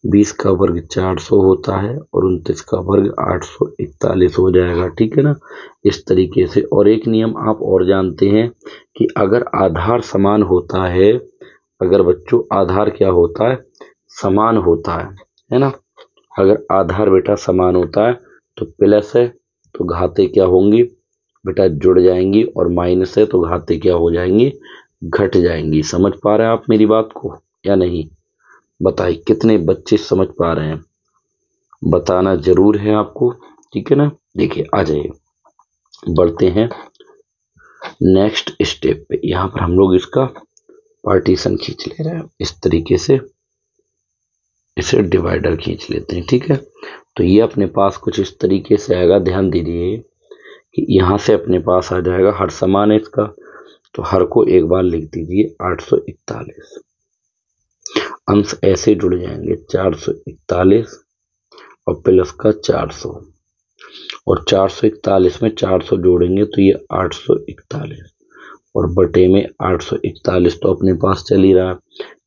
20 का वर्ग 400 होता है और 29 का वर्ग 841 हो जाएगा। ठीक है ना, इस तरीके से। और एक नियम आप और जानते हैं कि अगर आधार समान होता है, अगर बच्चों आधार क्या होता है, समान होता है ना, अगर आधार बेटा समान होता है तो प्लस है तो घातें क्या होंगी बेटा जुड़ जाएंगी, और माइनस है तो घातें क्या हो जाएंगी घट जाएंगी। समझ पा रहे हैं आप मेरी बात को या नहीं? बताइए कितने बच्चे समझ पा रहे हैं, बताना जरूर है आपको। ठीक है ना? देखिए आ जाइए, बढ़ते हैं नेक्स्ट स्टेप पे। यहाँ पर हम लोग इसका पार्टीशन खींच ले रहे हैं, इस तरीके से इसे डिवाइडर खींच लेते हैं। ठीक है, तो ये अपने पास कुछ इस तरीके से आएगा। ध्यान दीजिए कि यहाँ से अपने पास आ जाएगा, हर समान है इसका, तो हर को एक बार लिख दीजिए 841। अंश ऐसे जुड़ जाएंगे 441 और प्लस का 400, और 441 में 400 जोड़ेंगे तो ये 841, और बटे में 841 तो अपने पास चल ही रहा है,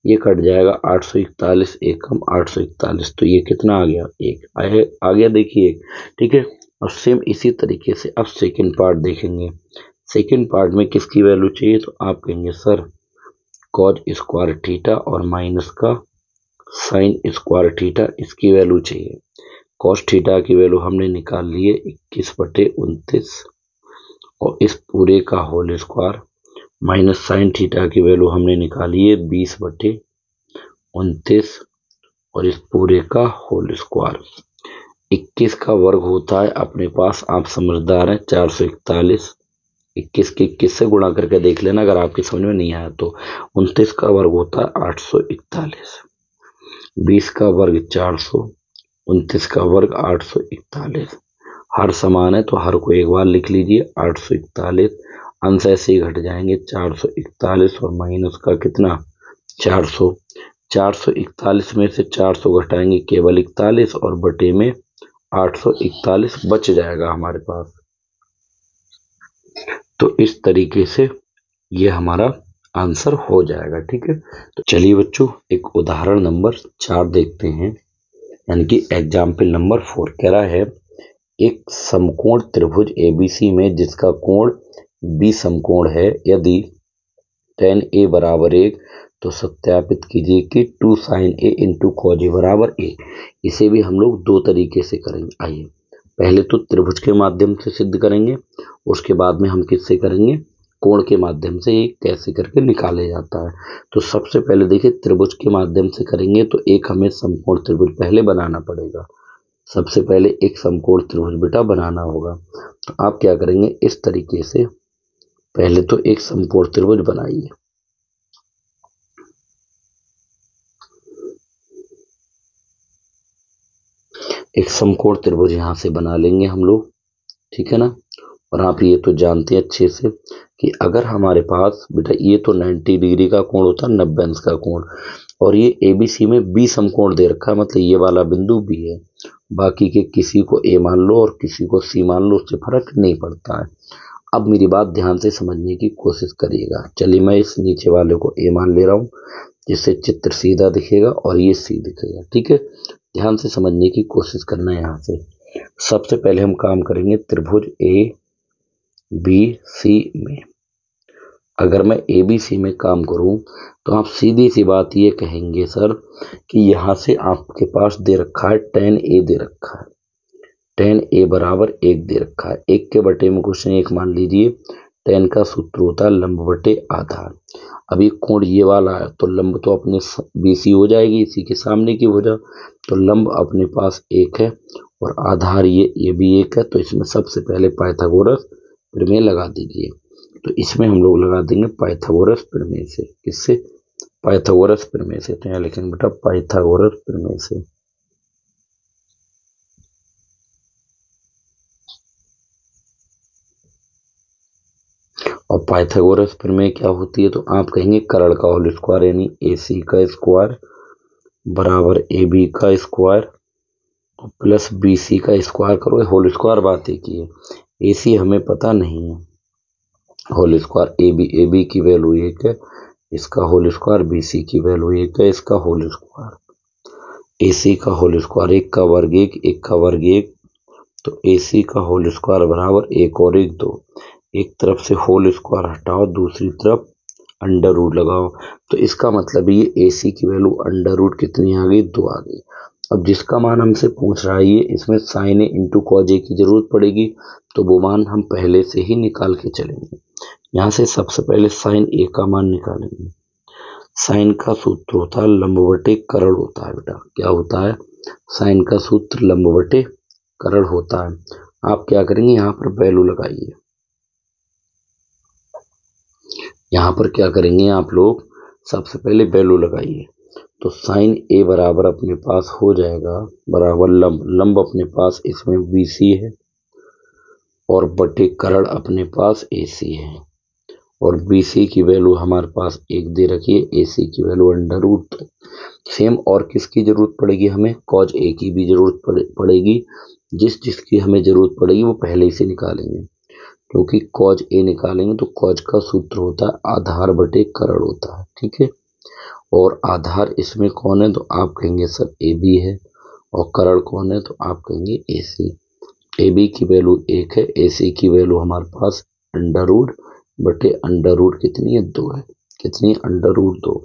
ये कट जाएगा 841 एक कम 841, तो ये कितना आ गया एक आ गया देखिए। ठीक है, और सेम इसी तरीके से अब सेकंड पार्ट देखेंगे। सेकंड पार्ट में किसकी वैल्यू चाहिए, तो आप कहेंगे सर कॉज स्क्वायर थीटा और माइनस का साइन स्क्वायर थीटा, इसकी वैल्यू चाहिए। कॉस थीटा की वैल्यू हमने निकाल ली है 21/29, और इस पूरे का whole square, minus sine theta की वैल्यू हमने निकाली है 20/29, और इस पूरे का होल स्क्वायर। 21 का वर्ग होता है अपने पास, आप समझदार हैं, 441। 21 के 21 से गुणा करके देख लेना अगर आपकी समझ में नहीं आया तो। 29 का वर्ग होता है 841, 20 का वर्ग 400, 29 का वर्ग 841। हर समान है तो हर को एक बार लिख लीजिए 841, अंश ऐसे ही घट जाएंगे 441 और माइनस का कितना 400। 441 में से 400 घटाएंगे केवल 41, और बटे में 841 बच जाएगा हमारे पास। तो इस तरीके से ये हमारा आंसर हो जाएगा। ठीक है, तो चलिए बच्चों एक उदाहरण नंबर 4 देखते हैं, यानी कि एग्जाम्पल नंबर 4 कह रहा है एक समकोण त्रिभुज एबीसी में जिसका कोण बी समकोण है, यदि tan a बराबर 1 तो सत्यापित कीजिए कि 2 sin a इंटू कॉज ए बराबर 1। इसे भी हम लोग दो तरीके से करेंगे। आइए पहले तो त्रिभुज के माध्यम से सिद्ध करेंगे, उसके बाद में हम किससे करेंगे, कोण के माध्यम से ये कैसे करके निकाले जाता है। तो सबसे पहले देखिए त्रिभुज के माध्यम से करेंगे तो एक हमें समकोण त्रिभुज पहले बनाना पड़ेगा। सबसे पहले एक समकोण त्रिभुज बेटा बनाना होगा, तो आप क्या करेंगे इस तरीके से, पहले तो एक समकोण त्रिभुज बनाइए। एक समकोण त्रिभुज यहां से बना लेंगे हम लोग। ठीक है ना, और आप ये तो जानते हैं अच्छे से कि अगर हमारे पास बेटा ये तो 90 डिग्री का कोण होता है, 90 अंश का कोण, और ये एबीसी में बी समकोण दे रखा है, मतलब ये वाला बिंदु बी है, बाकी के किसी को ए मान लो और किसी को सी मान लो, उससे फर्क नहीं पड़ता है। अब मेरी बात ध्यान से समझने की कोशिश करिएगा। चलिए मैं इस नीचे वाले को ए मान ले रहा हूँ, जिससे चित्र सीधा दिखेगा और ये सी दिखेगा। ठीक है, ध्यान से समझने की कोशिश करना है। यहाँ से सबसे पहले हम काम करेंगे त्रिभुज ए बी सी में। अगर मैं ए बी सी में काम करूं तो आप सीधी सी बात ये कहेंगे सर कि यहाँ से आपके पास दे रखा है tan a दे रखा है, tan a बराबर 1 दे रखा है। 1 के बटे में क्वेश्चन 1 मान लीजिए, tan का सूत्र होता है लंब बटे आधार। अब ये कोण ये वाला है तो लंब तो अपने BC हो जाएगी, इसी के सामने की वजह, तो लंब अपने पास 1 है और आधार ये भी 1 है। तो इसमें सबसे पहले पाइथागोरस प्रमेय लगा दीजिए। तो इसमें हम लोग लगा देंगे पाइथागोरस प्रमेय से। किससे? पाइथागोरस प्रमेय से। तो यहाँ लिखेंगे बेटा पाइथागोरस प्रमेय से। और पाइथागोरस प्रमेय क्या होती है, तो आप कहेंगे कर्ण का होल स्क्वायर, यानी AC का स्क्वायर बराबर AB का स्क्वायर प्लस BC का स्क्वायर करो। होल स्क्वायर बात एक ही है, AC हमें पता नहीं है, होल स्क्वायर AB की वैल्यू 1 है, इसका होल स्क्वायर BC की वैल्यू 1 है, इसका होल स्क्वायर AC का होल स्क्वायर 1 का वर्ग 1, 1 का वर्ग 1, तो AC का होल स्क्वायर बराबर 1 और 1 2। एक तरफ से होल स्क्वायर हटाओ, दूसरी तरफ अंडर रूट लगाओ, तो इसका मतलब ये AC की वैल्यू अंडर रूट कितनी आ गई 2 आ गई। अब जिसका मान हमसे पूछ रहा है ये, इसमें साइन ए इंटू कॉज ए की जरूरत पड़ेगी, तो वो मान हम पहले से ही निकाल के चलेंगे। यहाँ से सबसे पहले साइन ए का मान निकालेंगे। साइन का सूत्र होता है लंब बटे करण होता है बेटा। क्या होता है? साइन का सूत्र लंब बटे करण होता है। आप क्या करेंगे, यहाँ पर वैल्यू लगाइए। यहाँ पर क्या करेंगे आप लोग, सबसे पहले वैल्यू लगाइए। तो साइन ए बराबर अपने पास हो जाएगा बराबर लंब अपने पास इसमें BC है और बटे करण अपने पास AC है, और BC की वैल्यू हमारे पास 1 दे रखी है, AC की वैल्यू √2। सेम और किसकी जरूरत पड़ेगी हमें, कॉज ए की भी जरूरत पड़ेगी। जिसकी हमें जरूरत पड़ेगी वो पहले ही से निकालेंगे, क्योंकि कॉज ए निकालेंगे तो कॉज का सूत्र होता है आधार बटे करण होता है। ठीक है, और आधार इसमें कौन है, तो आप कहेंगे सर AB है, और करण कौन है, तो आप कहेंगे AC। AB की वैल्यू 1 है, AC की वैल्यू हमारे पास √ बटे √ कितनी है, 2 है। कितनी है, √2।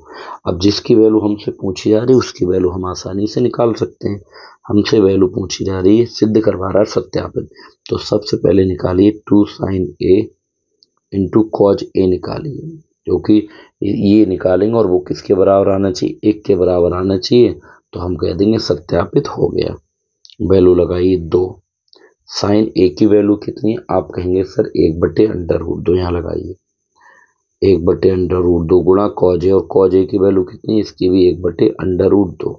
अब जिसकी वैल्यू हमसे पूछी जा रही है उसकी वैल्यू हम आसानी से निकाल सकते हैं। हमसे वैल्यू पूछी जा रही है, सिद्ध करवा रहा है सत्यापित, तो सबसे पहले निकालिए 2 sin A इंटू कॉज ए निकालिए, क्योंकि ये निकालेंगे और वो किसके बराबर आना चाहिए, 1 के बराबर आना चाहिए, तो हम कह देंगे सत्यापित हो गया। वैल्यू लगाइए 2। साइन ए की वैल्यू कितनी है, आप कहेंगे सर 1 बटे √2, यहाँ लगाइए 1 बटे √2 गुणा कॉज ए, और कॉज ए की वैल्यू कितनी है, इसकी भी 1 बटे √2,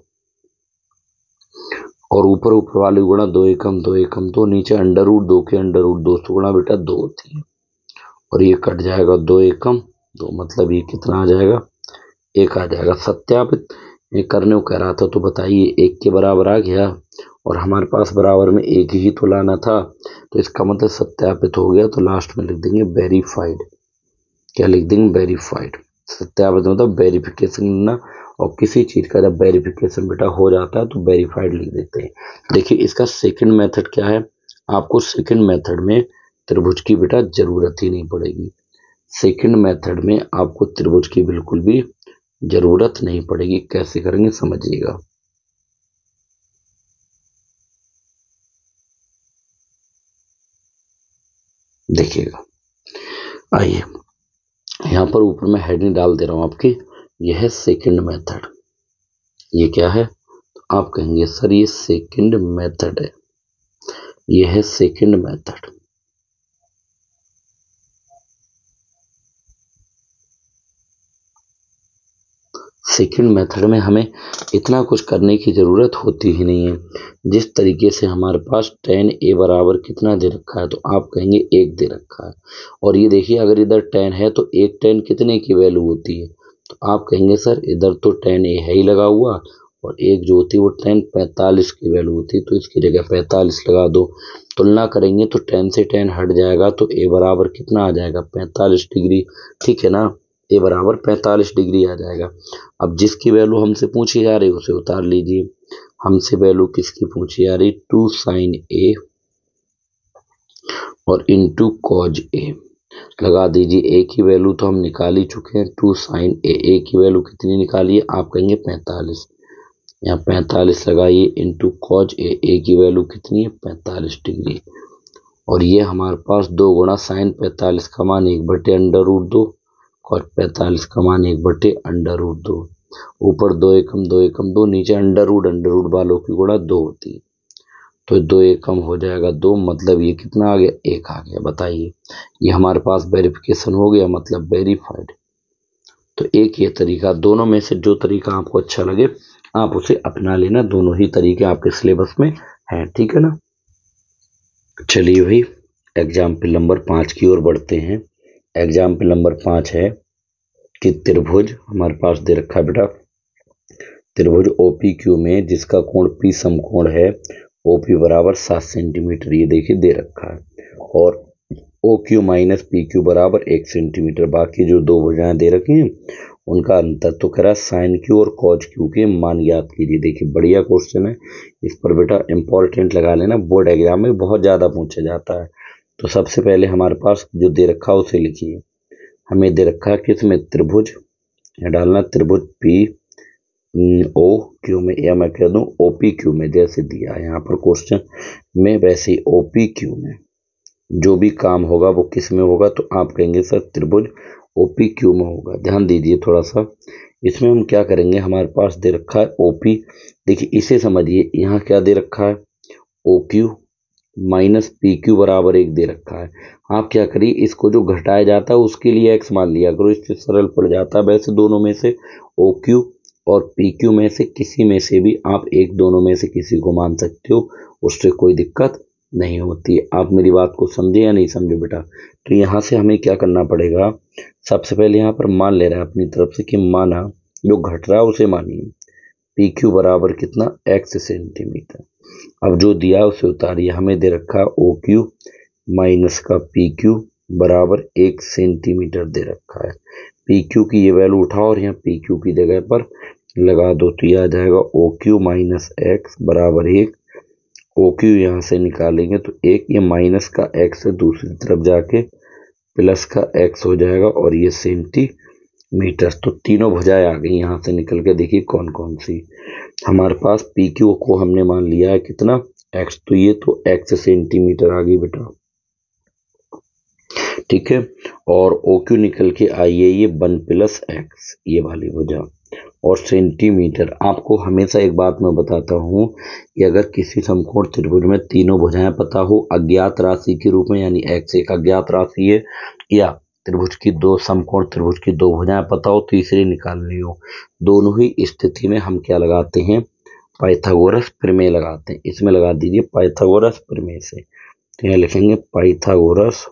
और ऊपर वाली गुणा 2 एकम 2 एकम 2, नीचे √2 के √2 से गुणा बेटा 2 होती है, और ये कट जाएगा 2 एकम 2, मतलब ये कितना आ जाएगा, 1 आ जाएगा। सत्यापित ये करने को कह रहा था, तो बताइए 1 के बराबर आ गया, और हमारे पास बराबर में 1 ही तो लाना था, तो इसका मतलब सत्यापित हो गया। तो लास्ट में लिख देंगे वेरीफाइड। क्या लिख देंगे, वेरीफाइड। सत्यापित मतलब वेरिफिकेशन ना, और किसी चीज का जब वेरिफिकेशन बेटा हो जाता है तो वेरीफाइड लिख देते हैं। देखिए इसका सेकंड मेथड क्या है, आपको सेकंड मेथड में त्रिभुज की बेटा जरूरत ही नहीं पड़ेगी। सेकंड मेथड में आपको त्रिभुज की बिल्कुल भी जरूरत नहीं पड़ेगी। कैसे करेंगे समझिएगा। देखिएगा, आइए यहाँ पर ऊपर मैं हेडिंग डाल दे रहा हूँ आपकी, यह है सेकंड मेथड। ये क्या है, तो आप कहेंगे सर ये सेकंड मेथड है, यह है सेकंड मेथड। सेकंड मेथड में हमें इतना कुछ करने की ज़रूरत होती ही नहीं है। जिस तरीके से हमारे पास tan A बराबर कितना दे रखा है, तो आप कहेंगे 1 दे रखा है, और ये देखिए अगर इधर tan है तो 1 tan कितने की वैल्यू होती है, तो आप कहेंगे सर इधर तो tan A है ही लगा हुआ, और 1 जो होती है वो tan 45 की वैल्यू होती है, तो इसकी जगह 45 लगा दो। तुलना करेंगे तो tan से tan हट जाएगा, तो A बराबर कितना आ जाएगा, 45 डिग्री। ठीक है ना, A बराबर 45 डिग्री आ जाएगा। अब जिसकी वैल्यू हमसे पूछी जा रही है उसे उतार लीजिए। हमसे वैल्यू किसकी पूछी जा रही, 2 sin A और इंटू कॉज A लगा दीजिए। A की वैल्यू तो हम निकाल ही चुके हैं, 2 sin A की वैल्यू कितनी निकाली है, आप कहेंगे 45, यहाँ 45 लगाइए, इंटू कॉज A की वैल्यू कितनी है, 45 डिग्री, और ये हमारे पास 2 गुणा साइन 45 का मान 1 बटे √2 और 45 का मान 1 बटे √2, ऊपर 2 एकम 2 एकम 2, नीचे √√ वालों की गुणा 2 होती है, तो 2 एकम हो जाएगा 2, मतलब ये कितना आ गया, 1 आ गया। बताइए ये हमारे पास वेरिफिकेशन हो गया, मतलब वेरीफाइड। तो एक ये तरीका, दोनों में से जो तरीका आपको अच्छा लगे आप उसे अपना लेना, दोनों ही तरीके आपके सिलेबस में हैं। ठीक है ना, चलिए भाई एग्जाम्पल नंबर 5 की ओर बढ़ते हैं। एग्जाम्पल नंबर 5 है कि त्रिभुज हमारे पास दे रखा है बेटा, त्रिभुज OPQ में जिसका कोण P समकोण है, OP बराबर 7 सेंटीमीटर, ये देखिए दे रखा है, और OQ माइनस PQ बराबर 1 सेंटीमीटर। बाकी जो दो भुजाएं दे रखी हैं उनका अंतर तो करा साइन Q और कॉज Q के मान ज्ञात कीजिए। देखिए बढ़िया क्वेश्चन है, इस पर बेटा इंपॉर्टेंट लगा लेना, बोर्ड एग्जाम में बहुत ज़्यादा पूछा जाता है। तो सबसे पहले हमारे पास जो दे रखा है उसे लिखिए। हमें दे रखा है किसमें, त्रिभुज, डालना त्रिभुज P ओ क्यू में, या मैं कह दूं ओपी क्यू में, जैसे दिया है यहाँ पर क्वेश्चन में वैसे ही ओपी क्यू में जो भी काम होगा वो किस में होगा, तो आप कहेंगे सर त्रिभुज ओपी क्यू में होगा। ध्यान दीजिए थोड़ा सा, इसमें हम क्या करेंगे, हमारे पास दे रखा है ओपी, देखिए इसे समझिए, यहाँ क्या दे रखा है O Q minus P Q बराबर 1 दे रखा है। आप क्या करिए, इसको जो घटाया जाता है उसके लिए एक्स मान लिया करो, इससे सरल पड़ जाता है। वैसे दोनों में से ओ क्यू और पी क्यू में से किसी में से भी आप एक, दोनों में से किसी को मान सकते हो, उससे कोई दिक्कत नहीं होती। आप मेरी बात को समझे या नहीं समझे बेटा? तो यहाँ से हमें क्या करना पड़ेगा, सबसे पहले यहाँ पर मान ले रहा है अपनी तरफ से कि माना, जो घट रहा है उसे मानिए, पी क्यू बराबर कितना, एक्स सेंटीमीटर। अब जो दिया उसे उतारिए, हमें दे रखा है ओ क्यू माइनस का पी क्यू बराबर 1 सेंटीमीटर दे रखा है। पी क्यू की ये वैल्यू उठाओ और यहाँ पी क्यू की जगह पर लगा दो, तो यह आ जाएगा ओ क्यू माइनस एक्स बराबर 1। ओ क्यू यहाँ से निकालेंगे तो 1, ये माइनस का एक्स है दूसरी तरफ जाके प्लस का एक्स हो जाएगा, और ये सेंटीमीटर। तो तीनों भुजाएं आ गई यहाँ से निकल के, देखिए कौन कौन सी। हमारे पास पी क्यू को हमने मान लिया है कितना, एक्स, तो ये तो एक्स सेंटीमीटर आ गई बेटा, ठीक है। और ओ क्यू निकल के आई है ये 1 प्लस एक्स, ये वाली भुजा, और सेंटीमीटर। आपको हमेशा एक बात मैं बताता हूँ कि अगर किसी समकोण त्रिभुज में तीनों भुजाएं पता हो अज्ञात राशि के रूप में, यानी एक्स एक अज्ञात राशि है, या त्रिभुज की दो समकोण त्रिभुज की दो भुजाएं पता हो, तीसरी निकालनी हो, दोनों ही स्थिति में हम क्या लगाते हैं, पाइथागोरस प्रमेय लगाते हैं। इसमें लगा दीजिए पाइथागोरस प्रमेय से, तो यहाँ लिखेंगे पाइथागोरस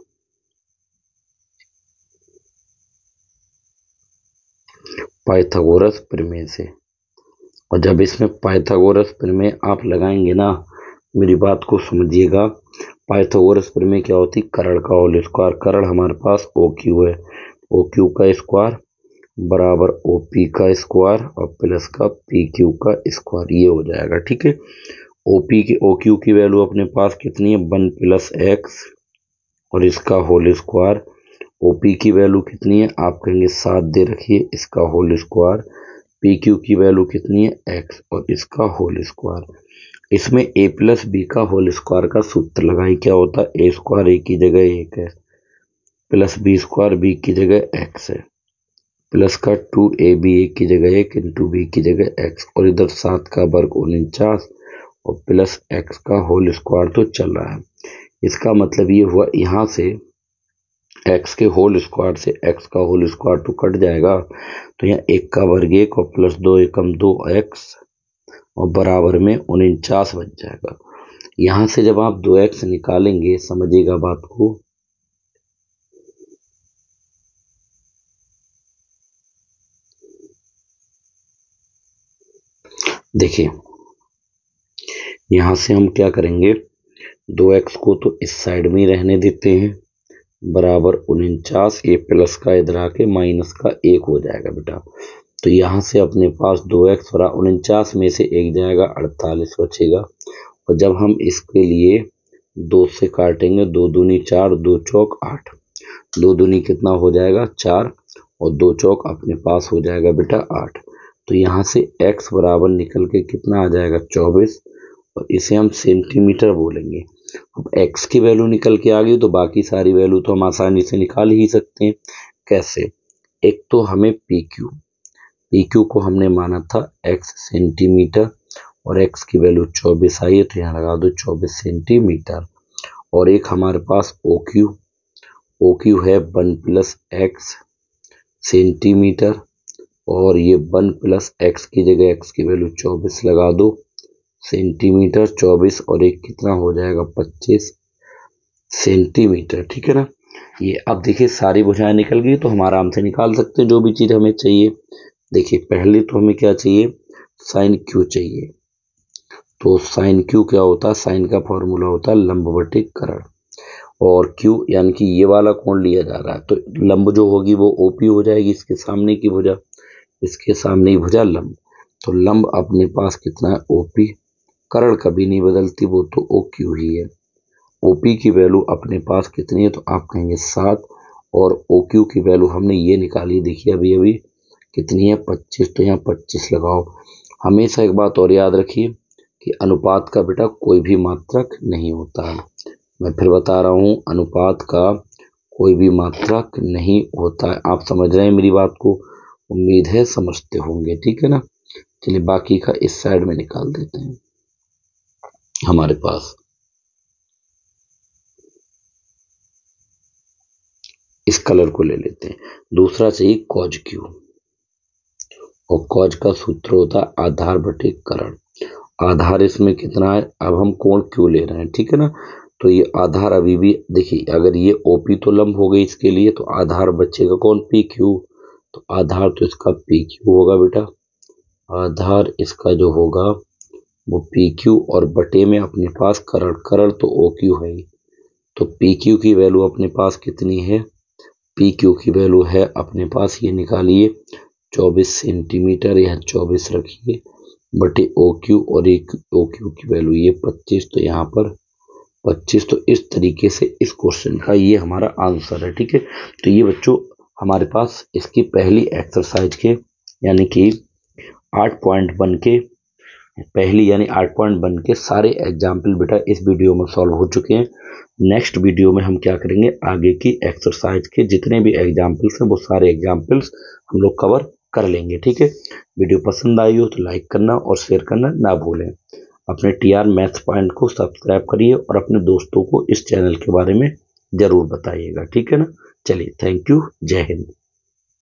प्रमेय से। और जब इसमें पाइथागोरस प्रमेय आप लगाएंगे ना, मेरी बात को समझिएगा, पाइथागोरस प्रमेय क्या होती, करण का होल स्क्वायर। करण हमारे पास ओ क्यू है, ओ क्यू का स्क्वायर बराबर ओ पी का स्क्वायर और प्लस का पी क्यू का स्क्वायर, ये हो जाएगा, ठीक है। ओपी की ओ क्यू की वैल्यू अपने पास कितनी है, 1 प्लस एक्स और इसका होल स्क्वायर। ओपी की वैल्यू कितनी है, आप कहेंगे 7 दे रखिए, इसका होल स्क्वायर। पी क्यू की वैल्यू कितनी है, एक्स और इसका होल स्क्वायर। इसमें ए प्लस बी का होल स्क्वायर का सूत्र लगाई, क्या होता है, ए स्क्वायर ए की जगह 1 है, प्लस बी स्क्वायर बी की जगह एक्स है, प्लस का 2ab ए की जगह 1 इंटू बी की जगह एक्स, और इधर 7 का वर्ग 49 और प्लस एक्स का होल स्क्वायर तो चल रहा है। इसका मतलब ये हुआ, यहाँ से एक्स के होल स्क्वायर से एक्स का होल स्क्वायर तो कट जाएगा, तो यहाँ 1 का वर्ग 1 और प्लस 2 एकम 2 एक्स और बराबर में 49 बच जाएगा। यहाँ से जब आप 2x निकालेंगे, समझिएगा बात को, देखिए यहाँ से हम क्या करेंगे, 2x को तो इस साइड में ही रहने देते हैं, बराबर 49, ये प्लस का इधर आके माइनस का 1 हो जाएगा बेटा। तो यहाँ से अपने पास 2x बराबर 49 में से 1 जाएगा, 48 बचेगा। और जब हम इसके लिए 2 से काटेंगे, 2 दूनी 4, 2 चौक 8, 2 दूनी कितना हो जाएगा 4 और 2 चौक अपने पास हो जाएगा बेटा 8। तो यहाँ से x बराबर निकल के कितना आ जाएगा 24, और इसे हम सेंटीमीटर बोलेंगे। अब x की वैल्यू निकल के आ गई, तो बाकी सारी वैल्यू तो हम आसानी से निकाल ही सकते हैं। कैसे, एक तो हमें पी क्यू को हमने माना था x सेंटीमीटर, और x की वैल्यू 24 आई है, तो यहाँ लगा दो 24 सेंटीमीटर। और एक हमारे पास ओ क्यू है 1 प्लस एक्स सेंटीमीटर, और ये 1 प्लस एक्स की जगह x की वैल्यू 24 लगा दो सेंटीमीटर, 24 और एक कितना हो जाएगा 25 सेंटीमीटर, ठीक है ना। ये अब देखिए सारी भुजाएं निकल गई, तो हम आराम से निकाल सकते हैं जो भी चीज हमें चाहिए। देखिए पहले तो हमें क्या चाहिए, साइन क्यू चाहिए। तो साइन क्यू क्या होता है, साइन का फॉर्मूला होता है लंब बटे करण, और क्यू यानी कि ये वाला कोण लिया जा रहा है, तो लंब जो होगी वो ओपी हो जाएगी, इसके सामने की भुजा, इसके सामने की भुजा लंब। तो लंब अपने पास कितना है ओपी, करण कभी नहीं बदलती, वो तो ओ क्यू ही है। ओपी की वैल्यू अपने पास कितनी है, तो आप कहेंगे 7, और ओ क्यू की वैल्यू हमने ये निकाली, देखिए अभी अभी कितनी है 25, तो यहाँ 25 लगाओ। हमेशा एक बात और याद रखिए कि अनुपात का बेटा कोई भी मात्रक नहीं होता है। मैं फिर बता रहा हूँ, अनुपात का कोई भी मात्रक नहीं होता है। आप समझ रहे हैं मेरी बात को? उम्मीद है समझते होंगे, ठीक है ना। चलिए बाकी का इस साइड में निकाल देते हैं। हमारे पास इस कलर को ले लेते हैं। दूसरा चाहिए कॉज क्यू, और कॉज का सूत्र होता है आधार बटे करण। आधार इसमें कितना है, अब हम कोण क्यू ले रहे हैं, ठीक है ना। तो ये आधार अभी भी देखिए, अगर ये ओपी तो लंब हो गई इसके लिए, तो आधार बचेगा कौन, पी क्यू। तो आधार तो इसका पी क्यू होगा बेटा, आधार इसका जो होगा वो पी क्यू, और बटे में अपने पास करण, करण तो ओ क्यू है ही। तो पी क्यू की वैल्यू अपने पास कितनी है, पी क्यू की वैल्यू है अपने पास, ये निकालिए 24 सेंटीमीटर, या 24 रखिए बटे ओ क्यू, और एक ओ क्यू की वैल्यू ये 25, तो यहाँ पर 25। तो इस तरीके से इस क्वेश्चन का ये हमारा आंसर है, ठीक है। तो ये बच्चों हमारे पास इसकी पहली एक्सरसाइज के यानी कि 8 पॉइंट बन के पहली यानी 8 पॉइंट बन के सारे एग्जाम्पल बेटा इस वीडियो में सॉल्व हो चुके हैं। नेक्स्ट वीडियो में हम क्या करेंगे, आगे की एक्सरसाइज के जितने भी एग्जाम्पल्स हैं वो सारे एग्जाम्पल्स हम लोग कवर कर लेंगे, ठीक है। वीडियो पसंद आई हो तो लाइक करना और शेयर करना ना भूलें। अपने TR मैथ्स पॉइंट को सब्सक्राइब करिए और अपने दोस्तों को इस चैनल के बारे में जरूर बताइएगा, ठीक है ना। चलिए, थैंक यू, जय हिंद।